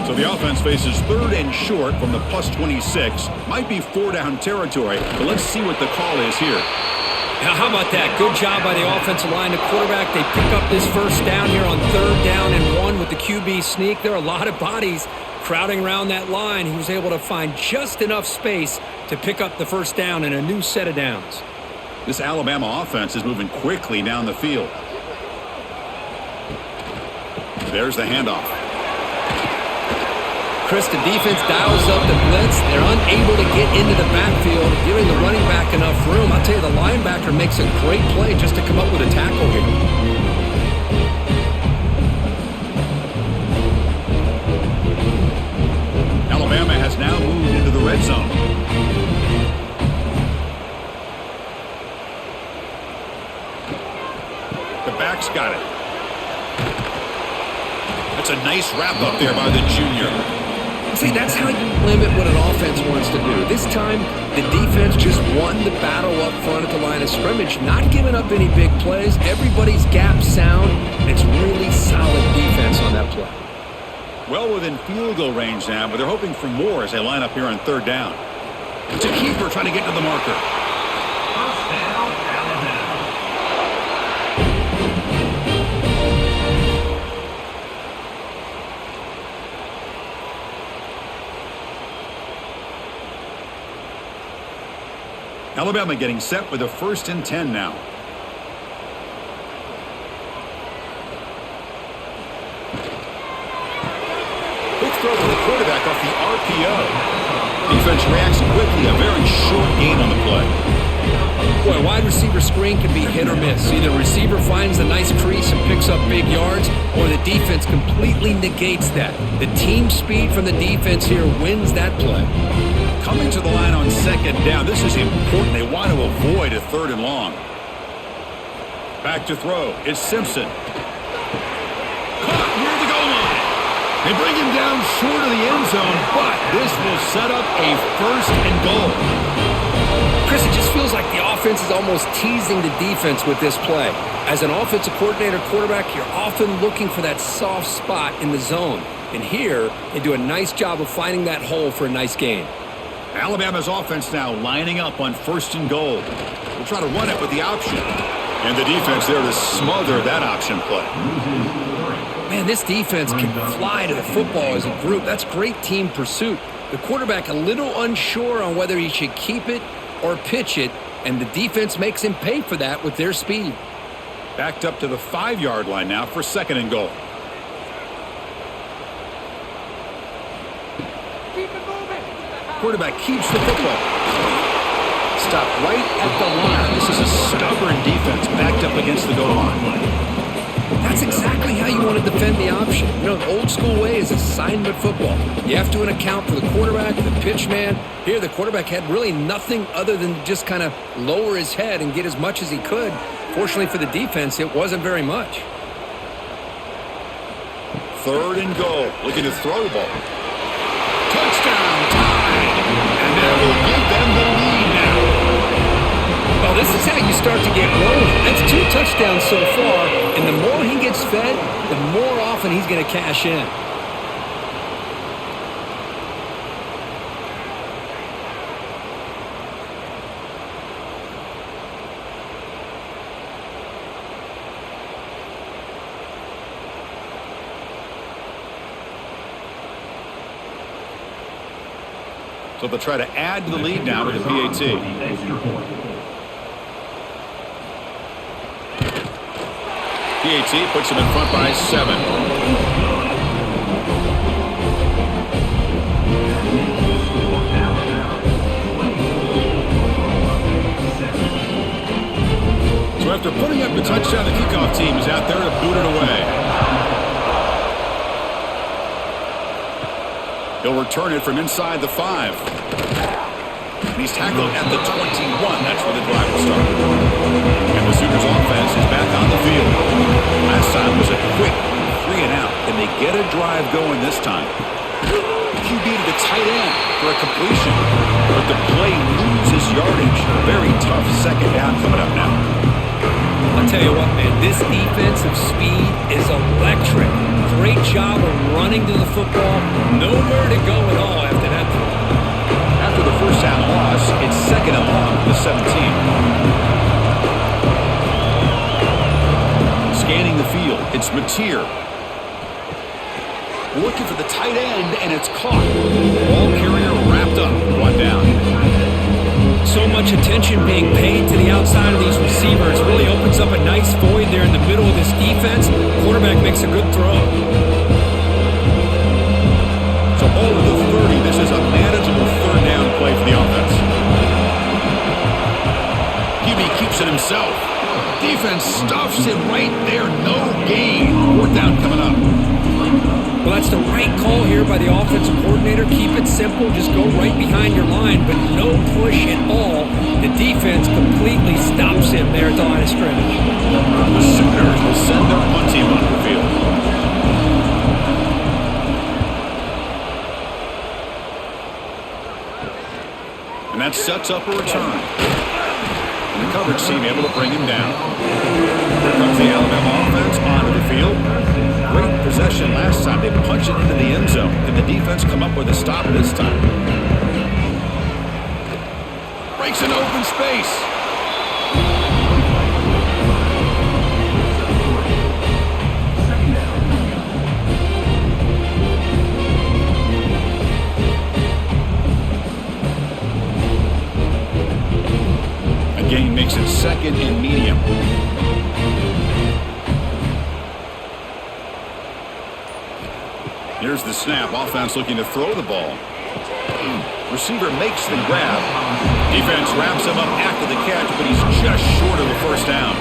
So the offense faces third and short from the plus 26. Might be four-down territory, but let's see what the call is here. Now, how about that? Good job by the offensive line. The quarterback, they pick up this first down here on third down and one with the QB sneak. There are a lot of bodies crowding around that line. He was able to find just enough space to pick up the first down in a new set of downs. This Alabama offense is moving quickly down the field. There's the handoff. Chris, the defense dials up the blitz. They're unable to get into the backfield, giving the running back enough room. I'll tell you, the linebacker makes a great play just to come up with a tackle here. Alabama has now moved into the red zone. The back's got it. That's a nice wrap up there by the junior. See, that's how you limit what an offense wants wants to do. This time, the defense just won the battle up front at the line of scrimmage, not giving up any big plays. Everybody's gap sound, and it's really solid defense on that play. Well within field goal range now, but they're hoping for more as they line up here on third down. It's a keeper trying to get to the marker. First down, Alabama. Alabama getting set with a 1st and 10 now. Quick throw to the quarterback off the RPO. Defense reacts quickly, a very short gain on the play. Boy, a wide receiver screen can be hit or miss. Either receiver finds a nice crease and picks up big yards, or the defense completely negates that. The team speed from the defense here wins that play. Coming to the line on 2nd down, this is important. They want to avoid a 3rd and long. Back to throw. It's Simpson. Caught near the goal line. They bring him down short of the end zone, but this will set up a 1st and goal. Chris, it just feels like the offense is almost teasing the defense with this play. As an offensive coordinator quarterback, you're often looking for that soft spot in the zone. And here, they do a nice job of finding that hole for a nice gain. Alabama's offense now lining up on 1st and goal. We'll try to run it with the option. And the defense there to smother that option play. Man, this defense can fly to the football as a group. That's great team pursuit. The quarterback a little unsure on whether he should keep it or pitch it, and the defense makes him pay for that with their speed. Backed up to the 5-yard line now for 2nd and goal. Quarterback keeps the football. Stopped right at the line. This is a stubborn defense backed up against the goal line. That's exactly how you want to defend the option. You know, the old school way is assignment football. You have to account for the quarterback, the pitch man. Here, the quarterback had really nothing other than just kind of lower his head and get as much as he could. Fortunately for the defense, it wasn't very much. 3rd and goal. Looking to throw the ball. Touchdown, tied. And that will give them the lead now. Well, this is how you start to get rolling. That's 2 touchdowns so far, and the more he gets fed, the more often he's going to cash in. So they'll try to add to the lead now with the PAT. PAT puts them in front by 7. So after putting up the touchdown, the kickoff team is out there to boot it away. He'll return it from inside the 5. And he's tackled at the 21. That's where the drive will start. And the Sooners offense is back on the field. Last time was a quick 3 and out. Can they get a drive going this time? QB to the tight end for a completion. But the play loses yardage. Very tough 2nd down coming up now. I'll tell you what, man, this defensive speed is electric. Great job of running to the football. Nowhere to go at all after that throw. After the 1st down loss, it's 2nd and long for the 17. Scanning the field, it's Mateer. Looking for the tight end, and it's caught. Ball carrier wrapped up, brought down. So much attention being paid to the outside of these receivers. Really opens up a nice void there in the middle of this defense. Quarterback makes a good throw. So over the 30, this is a manageable 3rd down play for the offense. QB keeps it himself. Defense stuffs it right there. No gain. 4th down coming up. Well, that's the right call here by the offensive coordinator. Keep it simple. Just go right behind your line, but no push at all. The defense completely stops him there at the line of scrimmage. The Sooners will send their punt team onto the field. And that sets up a return. And the coverage team able to bring him down. Here comes the Alabama offense onto the field. Great possession last time. They punched it into the end zone. Can the defense come up with a stop this time? Breaks an open space. Gain makes it second and medium. Here's the snap. Offense looking to throw the ball. Receiver makes the grab. Defense wraps him up after the catch, but he's just short of the first down.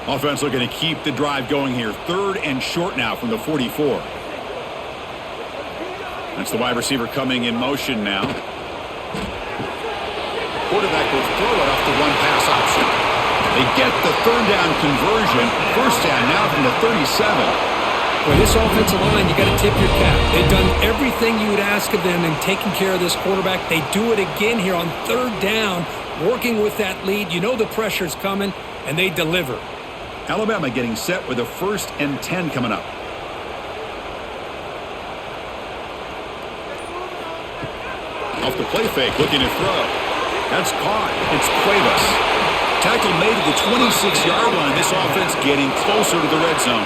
Offense looking to keep the drive going here. Third and short now from the 44. That's the wide receiver coming in motion now. Quarterback will throw it off the one-pass option. They get the third down conversion. First down now from the 37. Well, this offensive line, you got to tip your cap. They've done everything you would ask of them in taking care of this quarterback. They do it again here on third down, working with that lead. You know the pressure's coming, and they deliver. Alabama getting set with a 1st and 10 coming up. Off the play fake, looking to throw. That's caught. It's Cuevas. Tackle made at the 26-yard line. This offense getting closer to the red zone.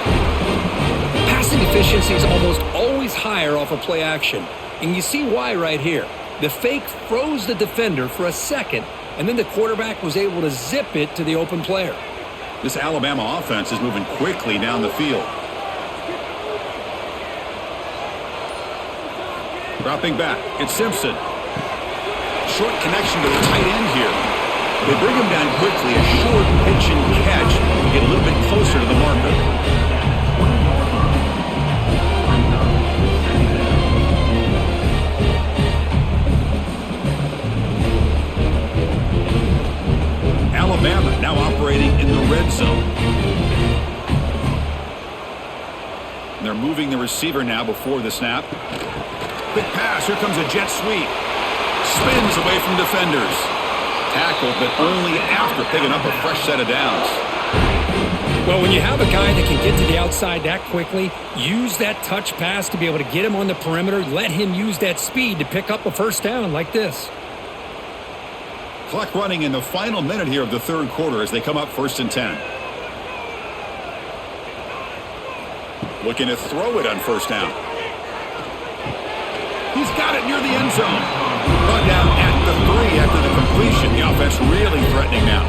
Passing efficiency is almost always higher off of play action. And you see why right here. The fake froze the defender for a second, and then the quarterback was able to zip it to the open player. This Alabama offense is moving quickly down the field. Dropping back, it's Simpson. Short connection to the tight end here. They bring him down quickly, a short pitch and catch to get a little bit closer to the marker. Alabama now operating in the red zone. And they're moving the receiver now before the snap. Quick pass. Here comes a jet sweep. Spins away from defenders. Tackled, but only after picking up a fresh set of downs. Well, when you have a guy that can get to the outside that quickly, use that touch pass to be able to get him on the perimeter, let him use that speed to pick up a first down like this. Clock running in the final minute here of the third quarter as they come up 1st and 10. Looking to throw it on first down. He's got it near the end zone. Brought down at the 3 after the completion. The offense really threatening now.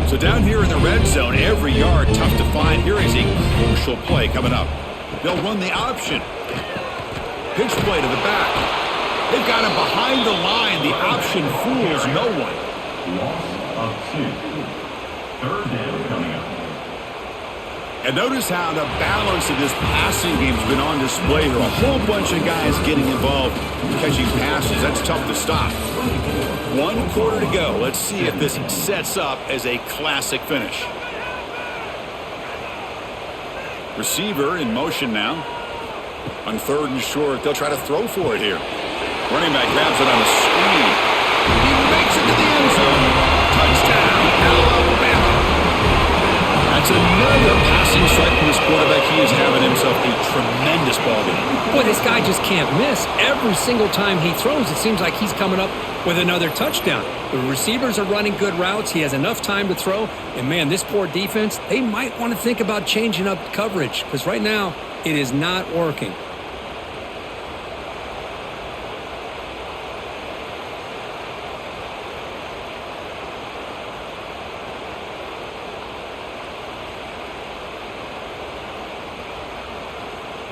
So down here in the red zone, every yard tough to find. Here is a crucial play coming up. They'll run the option. Pitch play to the back. They've got him behind the line. The option fools no one. Loss of 2. Third down coming up. And notice how the balance of this passing game has been on display here. A whole bunch of guys getting involved catching passes. That's tough to stop. 1 quarter to go. Let's see if this sets up as a classic finish. Receiver in motion now. On 3rd and short, they'll try to throw for it here. Running back grabs it on a screen. He makes it to the end zone. Touchdown, Alabama. That's another passing strike from this quarterback. He is having himself a tremendous ball game. Boy, this guy just can't miss. Every single time he throws, it seems like he's coming up with another touchdown. The receivers are running good routes. He has enough time to throw. And, man, this poor defense, they might want to think about changing up coverage because right now it is not working.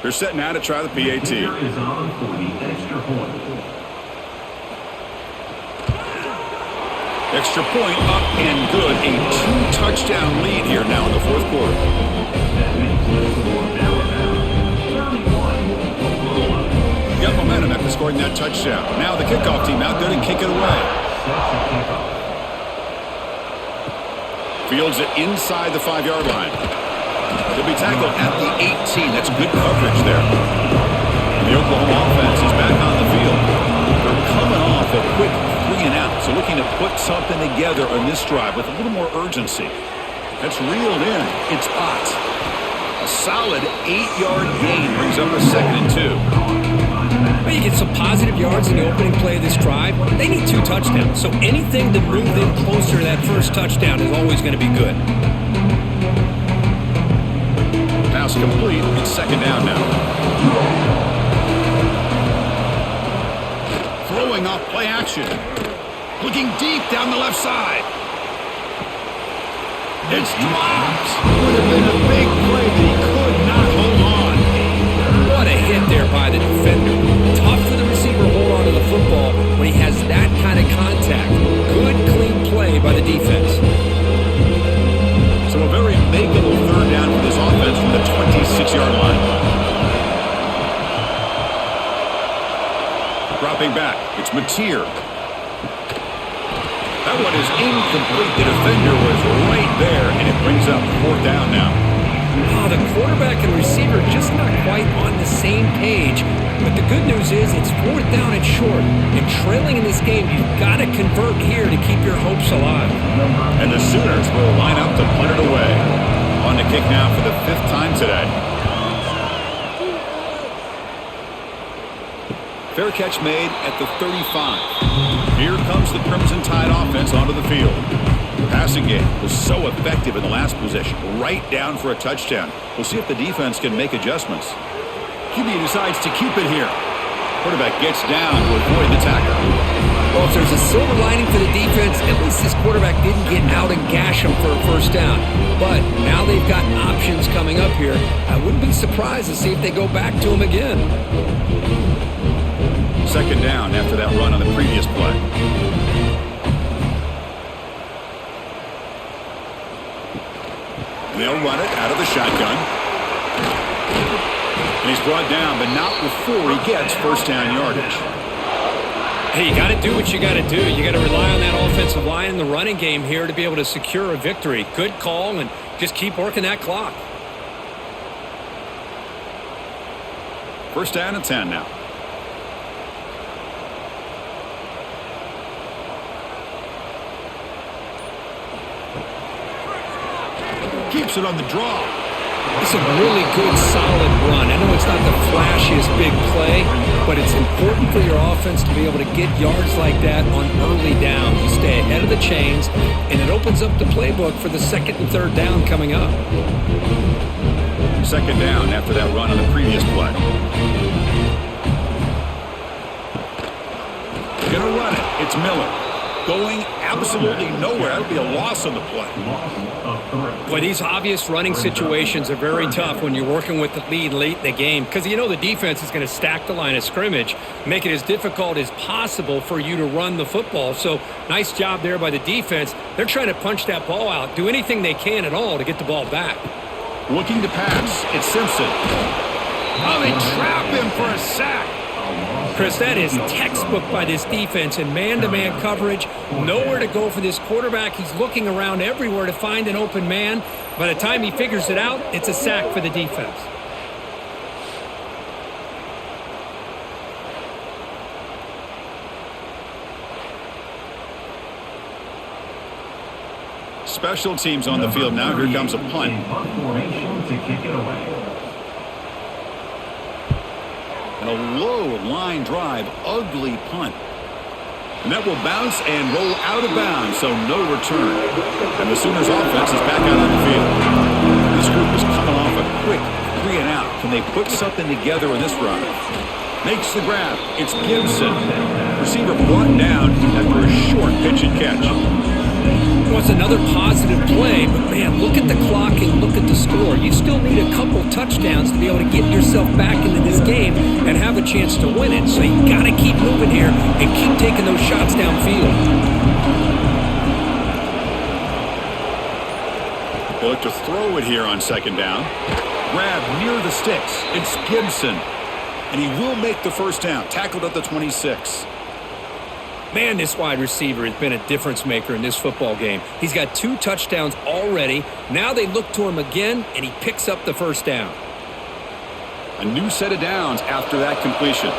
They're set now to try the PAT. Here is on for the extra point. Extra point up and good. A 2-touchdown lead here now in the fourth quarter. That makes the score Alabama 31-11. Got momentum scoring that touchdown. Now the kickoff team out there to kick it away. Fields it inside the 5-yard line. He'll be tackled at the 18. That's good coverage there. The Oklahoma offense is back on the field. They're coming off a quick 3-and-out, so looking to put something together on this drive with a little more urgency. That's reeled in. It's hot. A solid 8-yard gain brings up a 2nd and 2. Well, you get some positive yards in the opening play of this drive. They need 2 touchdowns, so anything to move them closer to that first touchdown is always going to be good. Pass complete. It's 2nd down now. Throwing off play action. Looking deep down the left side. It's dropped. Would have been a big play, but he could not hold on. What a hit there by the defender. Tough for the receiver to hold on to the football when he has that kind of contact. Good, clean play by the defense. So a very makeable 3rd down for this offense from the 26-yard line. Dropping back, it's Mateer. That one is incomplete. The defender was right there, and it brings up 4th down now. Oh, the quarterback and receiver just not quite on the same page. But the good news is it's 4th down and short. And trailing in this game, you've got to convert here to keep your hopes alive. And the Sooners will line up to punt it away. On to kick now for the 5th time today. Fair catch made at the 35. Here comes the Crimson Tide offense onto the field. The passing game was so effective in the last possession, right down for a touchdown. We'll see if the defense can make adjustments. QB decides to keep it here. Quarterback gets down to avoid the tackle. Well, if there's a silver lining for the defense, at least this quarterback didn't get out and gash him for a 1st down. But now they've got options coming up here. I wouldn't be surprised to see if they go back to him again. 2nd down after that run on the previous play. They'll run it out of the shotgun. And he's brought down, but not before he gets 1st down yardage. Hey, you got to do what you got to do. You got to rely on that offensive line in the running game here to be able to secure a victory. Good call, and just keep working that clock. 1st down and 10 now. Keeps it on the draw. It's a really good, solid run. I know it's not the flashiest big play, but it's important for your offense to be able to get yards like that on early downs. You stay ahead of the chains, and it opens up the playbook for the 2nd and 3rd down coming up. 2nd down after that run on the previous play. Gonna run it. It's Miller. Going absolutely nowhere. That would be a loss on the play. Boy, these obvious running situations are very tough when you're working with the lead late in the game because you know the defense is going to stack the line of scrimmage, make it as difficult as possible for you to run the football. So nice job there by the defense. They're trying to punch that ball out, do anything they can at all to get the ball back. Looking to pass. It's Simpson. Oh, they trap him for a sack. Chris, that is textbook by this defense in man-to-man coverage. Nowhere to go for this quarterback. He's looking around everywhere to find an open man. By the time he figures it out, it's a sack for the defense. Special teams on the field now. Here comes a punt. Formation to kick it away. And a low line drive, ugly punt. And that will bounce and roll out of bounds, so no return. And the Sooners offense is back out on the field. This group is coming off a quick 3-and-out. Can they put something together in this run? Makes the grab. It's Gibson. Receiver brought down after a short pitch and catch. Well, it's another positive play, but man, look at the clock and look at the score. You still need a couple touchdowns to be able to get yourself back into this game and have a chance to win it. So you got to keep moving here and keep taking those shots downfield. They'll look to throw it here on 2nd down. Grab near the sticks. It's Gibson. And he will make the first down. Tackled at the 26. Man, this wide receiver has been a difference maker in this football game. He's got 2 touchdowns already. Now they look to him again, and he picks up the first down. A new set of downs after that completion.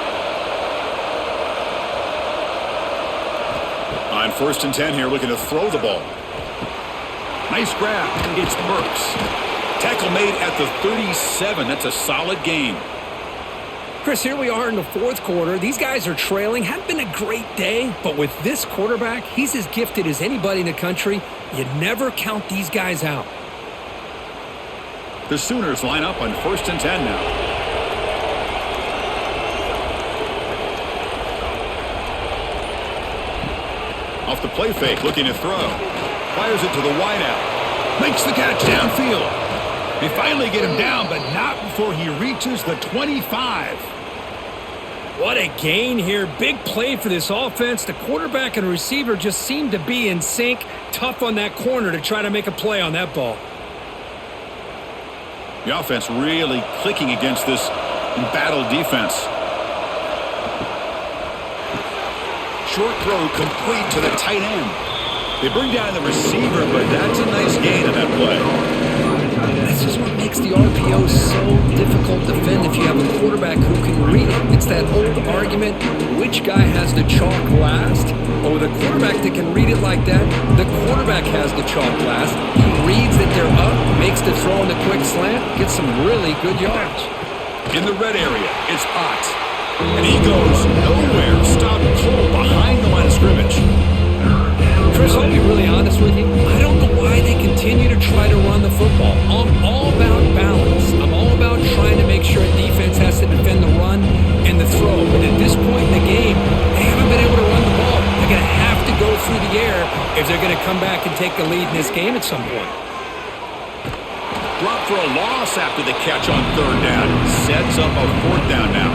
On 1st and 10 here, looking to throw the ball. Nice grab. It's Burks. Tackle made at the 37. That's a solid gain. Chris, here we are in the 4th quarter. These guys are trailing. Hadn't been a great day, but with this quarterback, he's as gifted as anybody in the country. You never count these guys out. The Sooners line up on 1st and 10 now. Off the play fake, looking to throw. Fires it to the wideout. Makes the catch downfield. They finally get him down, but not before he reaches the 25. What a gain here. Big play for this offense. The quarterback and receiver just seem to be in sync. Tough on that corner to try to make a play on that ball. The offense really clicking against this embattled defense. Short throw complete to the tight end. They bring down the receiver, but that's a nice gain on that play. This is what makes the RPO so difficult to defend if you have a quarterback who can read it. It's that old argument, which guy has the chalk last? Or with a quarterback that can read it like that, the quarterback has the chalk last. He reads that they're up, makes the throw on the quick slant, gets some really good yards. In the red area, it's Ott. And he goes nowhere. Stopped cold behind the line of scrimmage. Chris, I'll be really honest with you. I don't know why they continue to try to run the football. I'm all about balance. I'm all about trying to make sure a defense has to defend the run and the throw. But at this point in the game, they haven't been able to run the ball. They're going to have to go through the air if they're going to come back and take the lead in this game at some point. Drop for a loss after the catch on 3rd down. Sets up a 4th down now.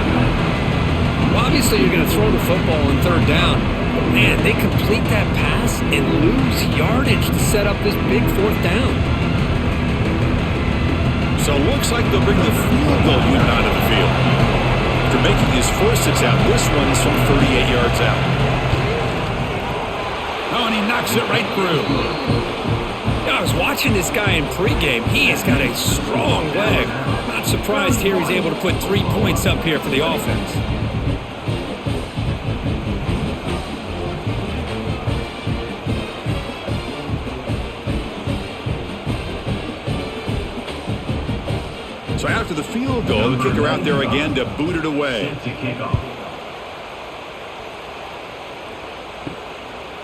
Well, obviously, you're going to throw the football on 3rd down. But man, they complete that pass and lose yardage to set up this big 4th down. So it looks like they'll bring the field goal unit out of the field. After making his forceps out, this one is from 38 yards out. Oh, and he knocks it right through. I was watching this guy in pregame. He has got a strong leg. Not surprised here he's able to put 3 points up here for the offense. So after the field goal, the kicker out there again to boot it away.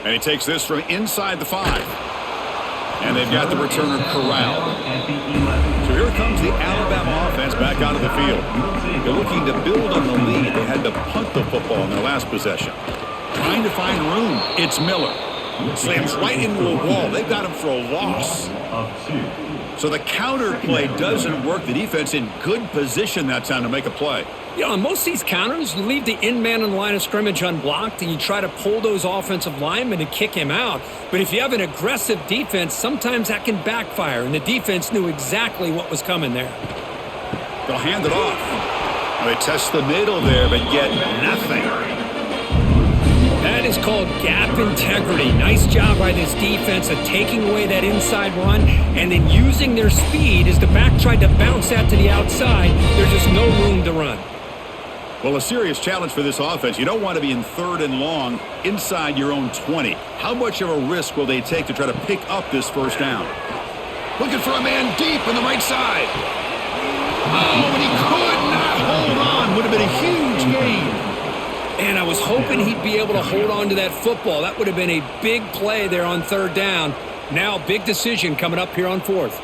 And he takes this from inside the 5. And they've got the returner corralled. So here comes the Alabama offense back out of the field. They're looking to build on the lead. They had to punt the football in their last possession. Trying to find room. It's Miller. Slams right into a wall. They've got him for a loss. So the counter play doesn't work. The defense in good position that time to make a play. You know, on most of these counters, you leave the in man on the line of scrimmage unblocked and you try to pull those offensive linemen and kick him out. But if you have an aggressive defense, sometimes that can backfire, and the defense knew exactly what was coming there. They'll hand it off. They test the middle there, but get nothing. That is called gap integrity. Nice job by this defense of taking away that inside run and then using their speed as the back tried to bounce that to the outside. There's just no room to run. Well, a serious challenge for this offense. You don't want to be in 3rd and long inside your own 20. How much of a risk will they take to try to pick up this 1st down? Looking for a man deep on the right side. Oh, and he could not hold on. Would have been a huge gain. And I was hoping he'd be able to hold on to that football. That would have been a big play there on 3rd down. Now, big decision coming up here on 4th.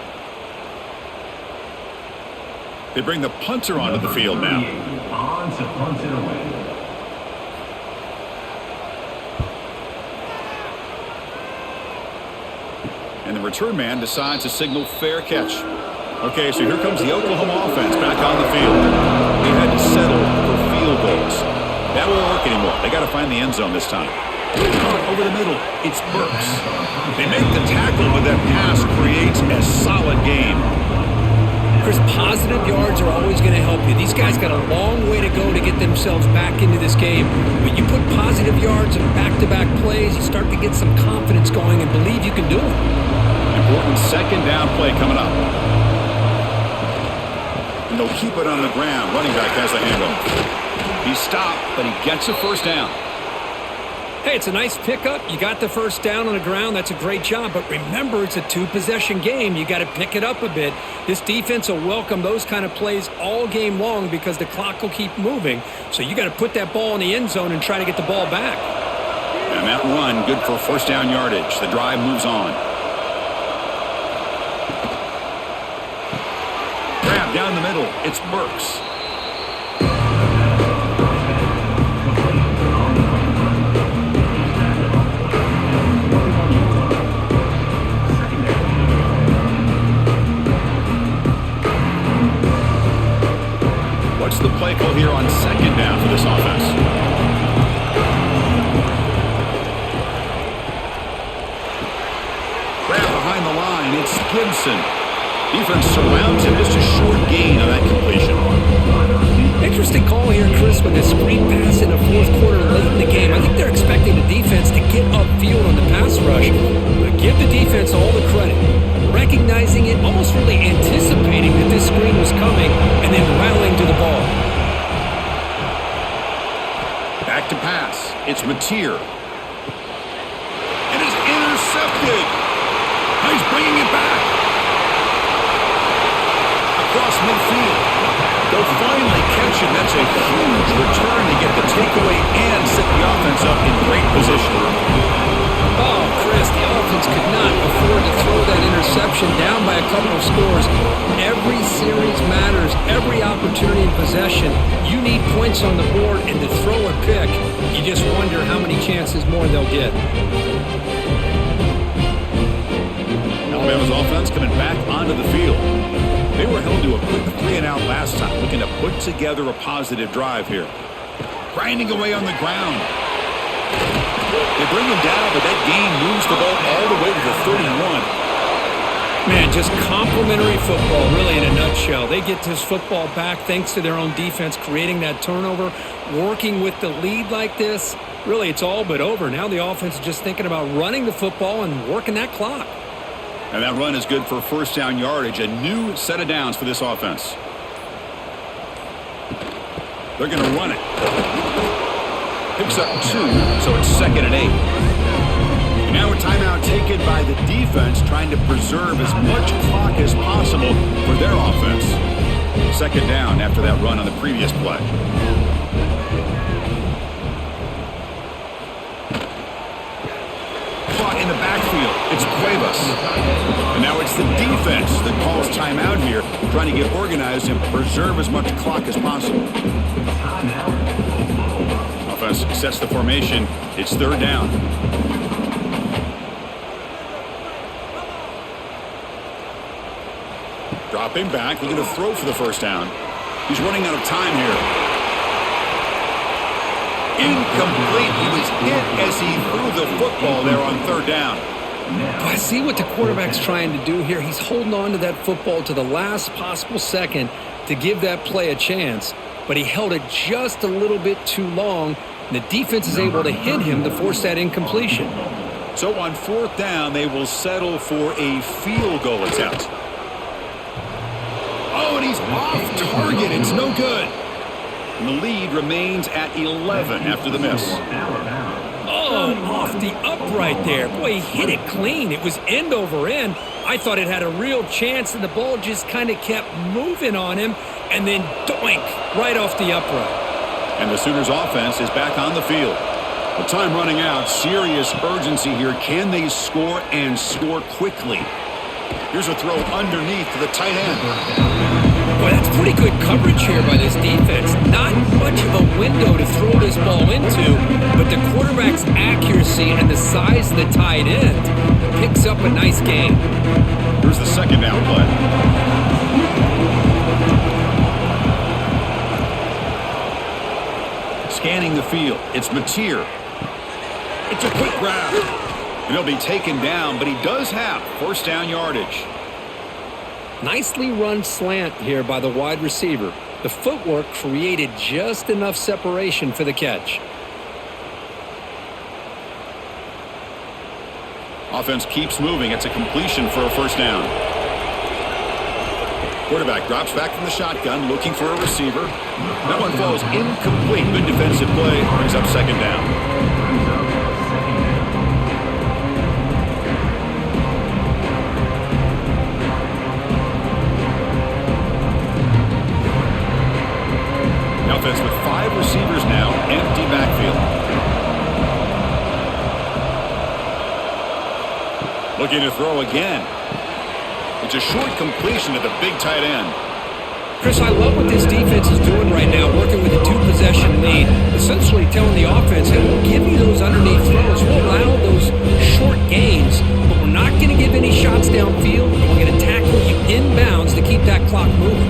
They bring the punter onto the field now. On to punt it away. And the return man decides to signal fair catch. Okay, so here comes the Oklahoma offense back on the field. They had to settle for field goals. That won't work anymore. They got to find the end zone this time. Caught over the middle. It's Burks. They make the tackle, but that pass creates a solid gain. Chris, positive yards are always going to help you. These guys got a long way to go to get themselves back into this game. But you put positive yards and back-to-back plays, you start to get some confidence going and believe you can do it. Important second down play coming up. And they'll keep it on the ground. Running back has the handoff. He's stopped, but he gets a first down. Hey, it's a nice pickup. You got the first down on the ground. That's a great job. But remember, it's a two-possession game. You got to pick it up a bit. This defense will welcome those kind of plays all game long because the clock will keep moving. So you got to put that ball in the end zone and try to get the ball back. And that run, good for first down yardage. The drive moves on. Grab down the middle. It's Burks. What's the play call here on second down for this offense? Grab behind the line. It's Gibson. Defense surrounds him. Just a short gain on that completion. Interesting call here, Chris, with this screen pass in the fourth quarter late in the game. I think they're expecting the defense to get upfield on the pass rush. But give the defense all the credit. Recognizing it, almost really anticipating that this screen was coming, and then rallying to the ball. Back to pass. It's Mateer. And it's intercepted. He's bringing it back. Across midfield. They'll finally catch him. That's a huge return to get the takeaway and set the offense up in great position. Oh, Chris, the offense could not afford to throw that interception down by a couple of scores. Every series matters. Every opportunity in possession. You need points on the board, and to throw a pick, you just wonder how many chances more they'll get. Alabama's offense coming back onto the field. They were held to a quick 3-and-out last time, looking to put together a positive drive here. Grinding away on the ground. They bring him down, but that gain moves the ball all the way to the 31. Man, just complimentary football, really, in a nutshell. They get this football back thanks to their own defense, creating that turnover, working with the lead like this. Really, it's all but over. Now the offense is just thinking about running the football and working that clock. And that run is good for first down yardage. A new set of downs for this offense. They're going to run it. Picks up 2, so it's 2nd and 8. And now a timeout taken by the defense, trying to preserve as much clock as possible for their offense. 2nd down after that run on the previous play. Caught in the backfield. It's Cuevas. And now it's the defense that calls timeout here, trying to get organized and preserve as much clock as possible. Offense sets the formation. It's 3rd down. Dropping back, looking to throw for the first down. He's running out of time here. Incomplete. He was hit as he threw the football there on 3rd down. I see what the quarterback's trying to do here. He's holding on to that football to the last possible second to give that play a chance. But he held it just a little bit too long. And the defense is able to hit him to force that incompletion. So on 4th down, they will settle for a field goal attempt. Oh, and he's off target. It's no good. And the lead remains at 11 after the miss. Oh, off the upright there. Boy, he hit it clean. It was end over end. I thought it had a real chance, and the ball just kind of kept moving on him, and then doink, right off the upright. And the Sooners offense is back on the field. With time running out, serious urgency here. Can they score and score quickly? Here's a throw underneath to the tight end. Boy, that's pretty good coverage here by this defense. Not much of a window to throw this ball into, but the quarterback's accuracy and the size of the tight end picks up a nice gain. Here's the 2nd down play. Scanning the field. It's Mateer. It's a quick grab. And he'll be taken down, but he does have first down yardage. Nicely run slant here by the wide receiver. The footwork created just enough separation for the catch. Offense keeps moving. It's a completion for a first down. Quarterback drops back from the shotgun, looking for a receiver. That one falls incomplete. Good defensive play. Brings up second down. Offense with 5 receivers now, empty backfield. Looking to throw again. It's a short completion to the big tight end. Chris, I love what this defense is doing right now, working with a 2-possession lead, essentially telling the offense, hey, we'll give you those underneath throws. We'll allow those short gains, but we're not going to give any shots downfield. We're going to tackle you inbounds to keep that clock moving.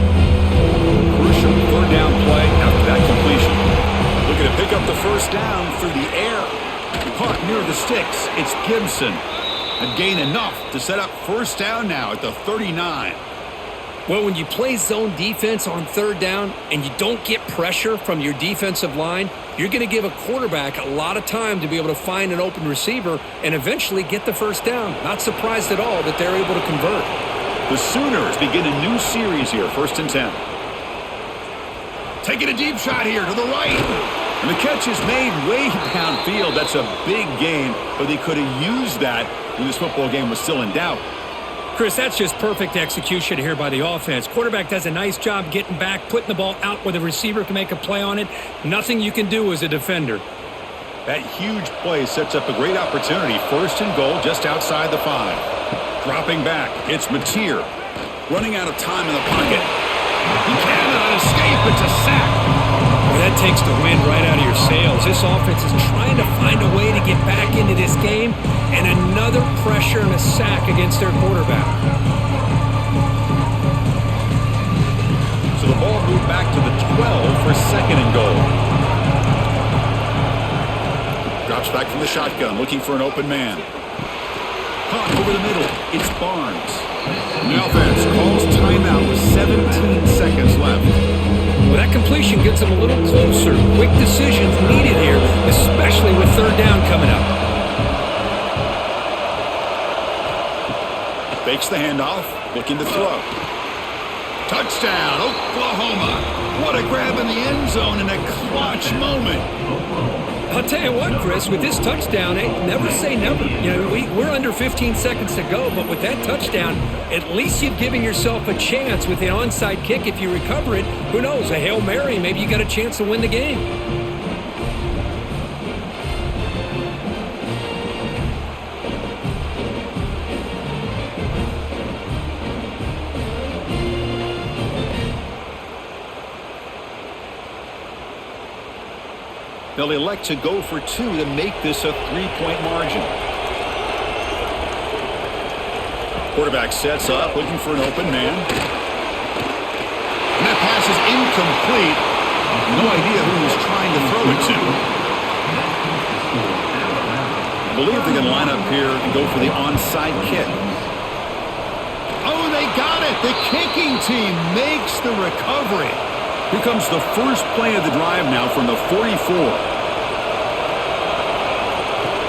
Crucial third down play after that completion. Looking to pick up the first down through the air. Caught near the sticks. It's Gibson. A gain enough to set up first down now at the 39. Well, when you play zone defense on third down and you don't get pressure from your defensive line, you're going to give a quarterback a lot of time to be able to find an open receiver and eventually get the first down. Not surprised at all that they're able to convert. The Sooners begin a new series here, 1st and 10. Taking a deep shot here to the right. And the catch is made way downfield. That's a big gain, but they could have used that when this football game was still in doubt. Chris, that's just perfect execution here by the offense. Quarterback does a nice job getting back, putting the ball out where the receiver can make a play on it. Nothing you can do as a defender. That huge play sets up a great opportunity. 1st and goal just outside the 5. Dropping back, it's Mateer. Running out of time in the pocket. He cannot escape. It's a sack. Well, that takes the wind right out of your sails. This offense is trying to find a way to get back into this game, and another pressure and a sack against their quarterback. So the ball moved back to the 12 for 2nd and goal. Drops back from the shotgun, looking for an open man. Caught over the middle. It's Barnes. And the offense calls timeout with 17 seconds left. Well, that completion gets them a little closer. Quick decisions needed here, especially with third down coming up. Fakes the handoff, looking to throw. Touchdown, Oklahoma. What a grab in the end zone in a clutch moment. I'll tell you what, Chris, with this touchdown, never say never. You know, we're under 15 seconds to go, but with that touchdown, at least you've given yourself a chance with the onside kick. If you recover it, who knows, a Hail Mary, maybe you got a chance to win the game. They'll elect to go for 2 to make this a 3-point margin. Quarterback sets up, looking for an open man. And that pass is incomplete. No idea who he was trying to throw it to. I believe they're going to line up here and go for the onside kick. Oh, they got it! The kicking team makes the recovery. Here comes the first play of the drive now from the 44.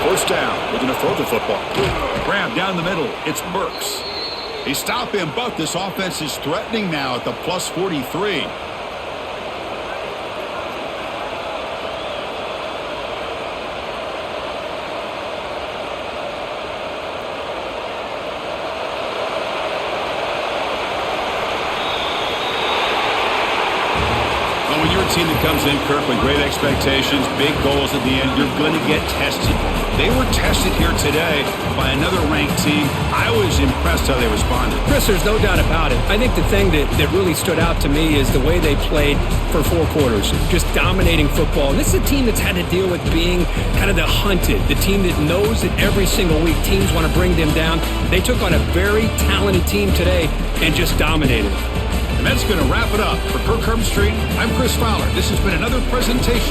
First down, looking to throw the football. Grab down the middle, it's Burks. They stop him, but this offense is threatening now at the plus 43. When you're a team that comes in, Kirk, with great expectations, big goals at the end, you're going to get tested. They were tested here today by another ranked team. I was impressed how they responded. Chris, there's no doubt about it. I think the thing that really stood out to me is the way they played for 4 quarters, just dominating football. And this is a team that's had to deal with being kind of the hunted, the team that knows that every single week teams want to bring them down. They took on a very talented team today and just dominated. And that's going to wrap it up. For Kirk Herbstreit, I'm Chris Fowler. This has been another presentation.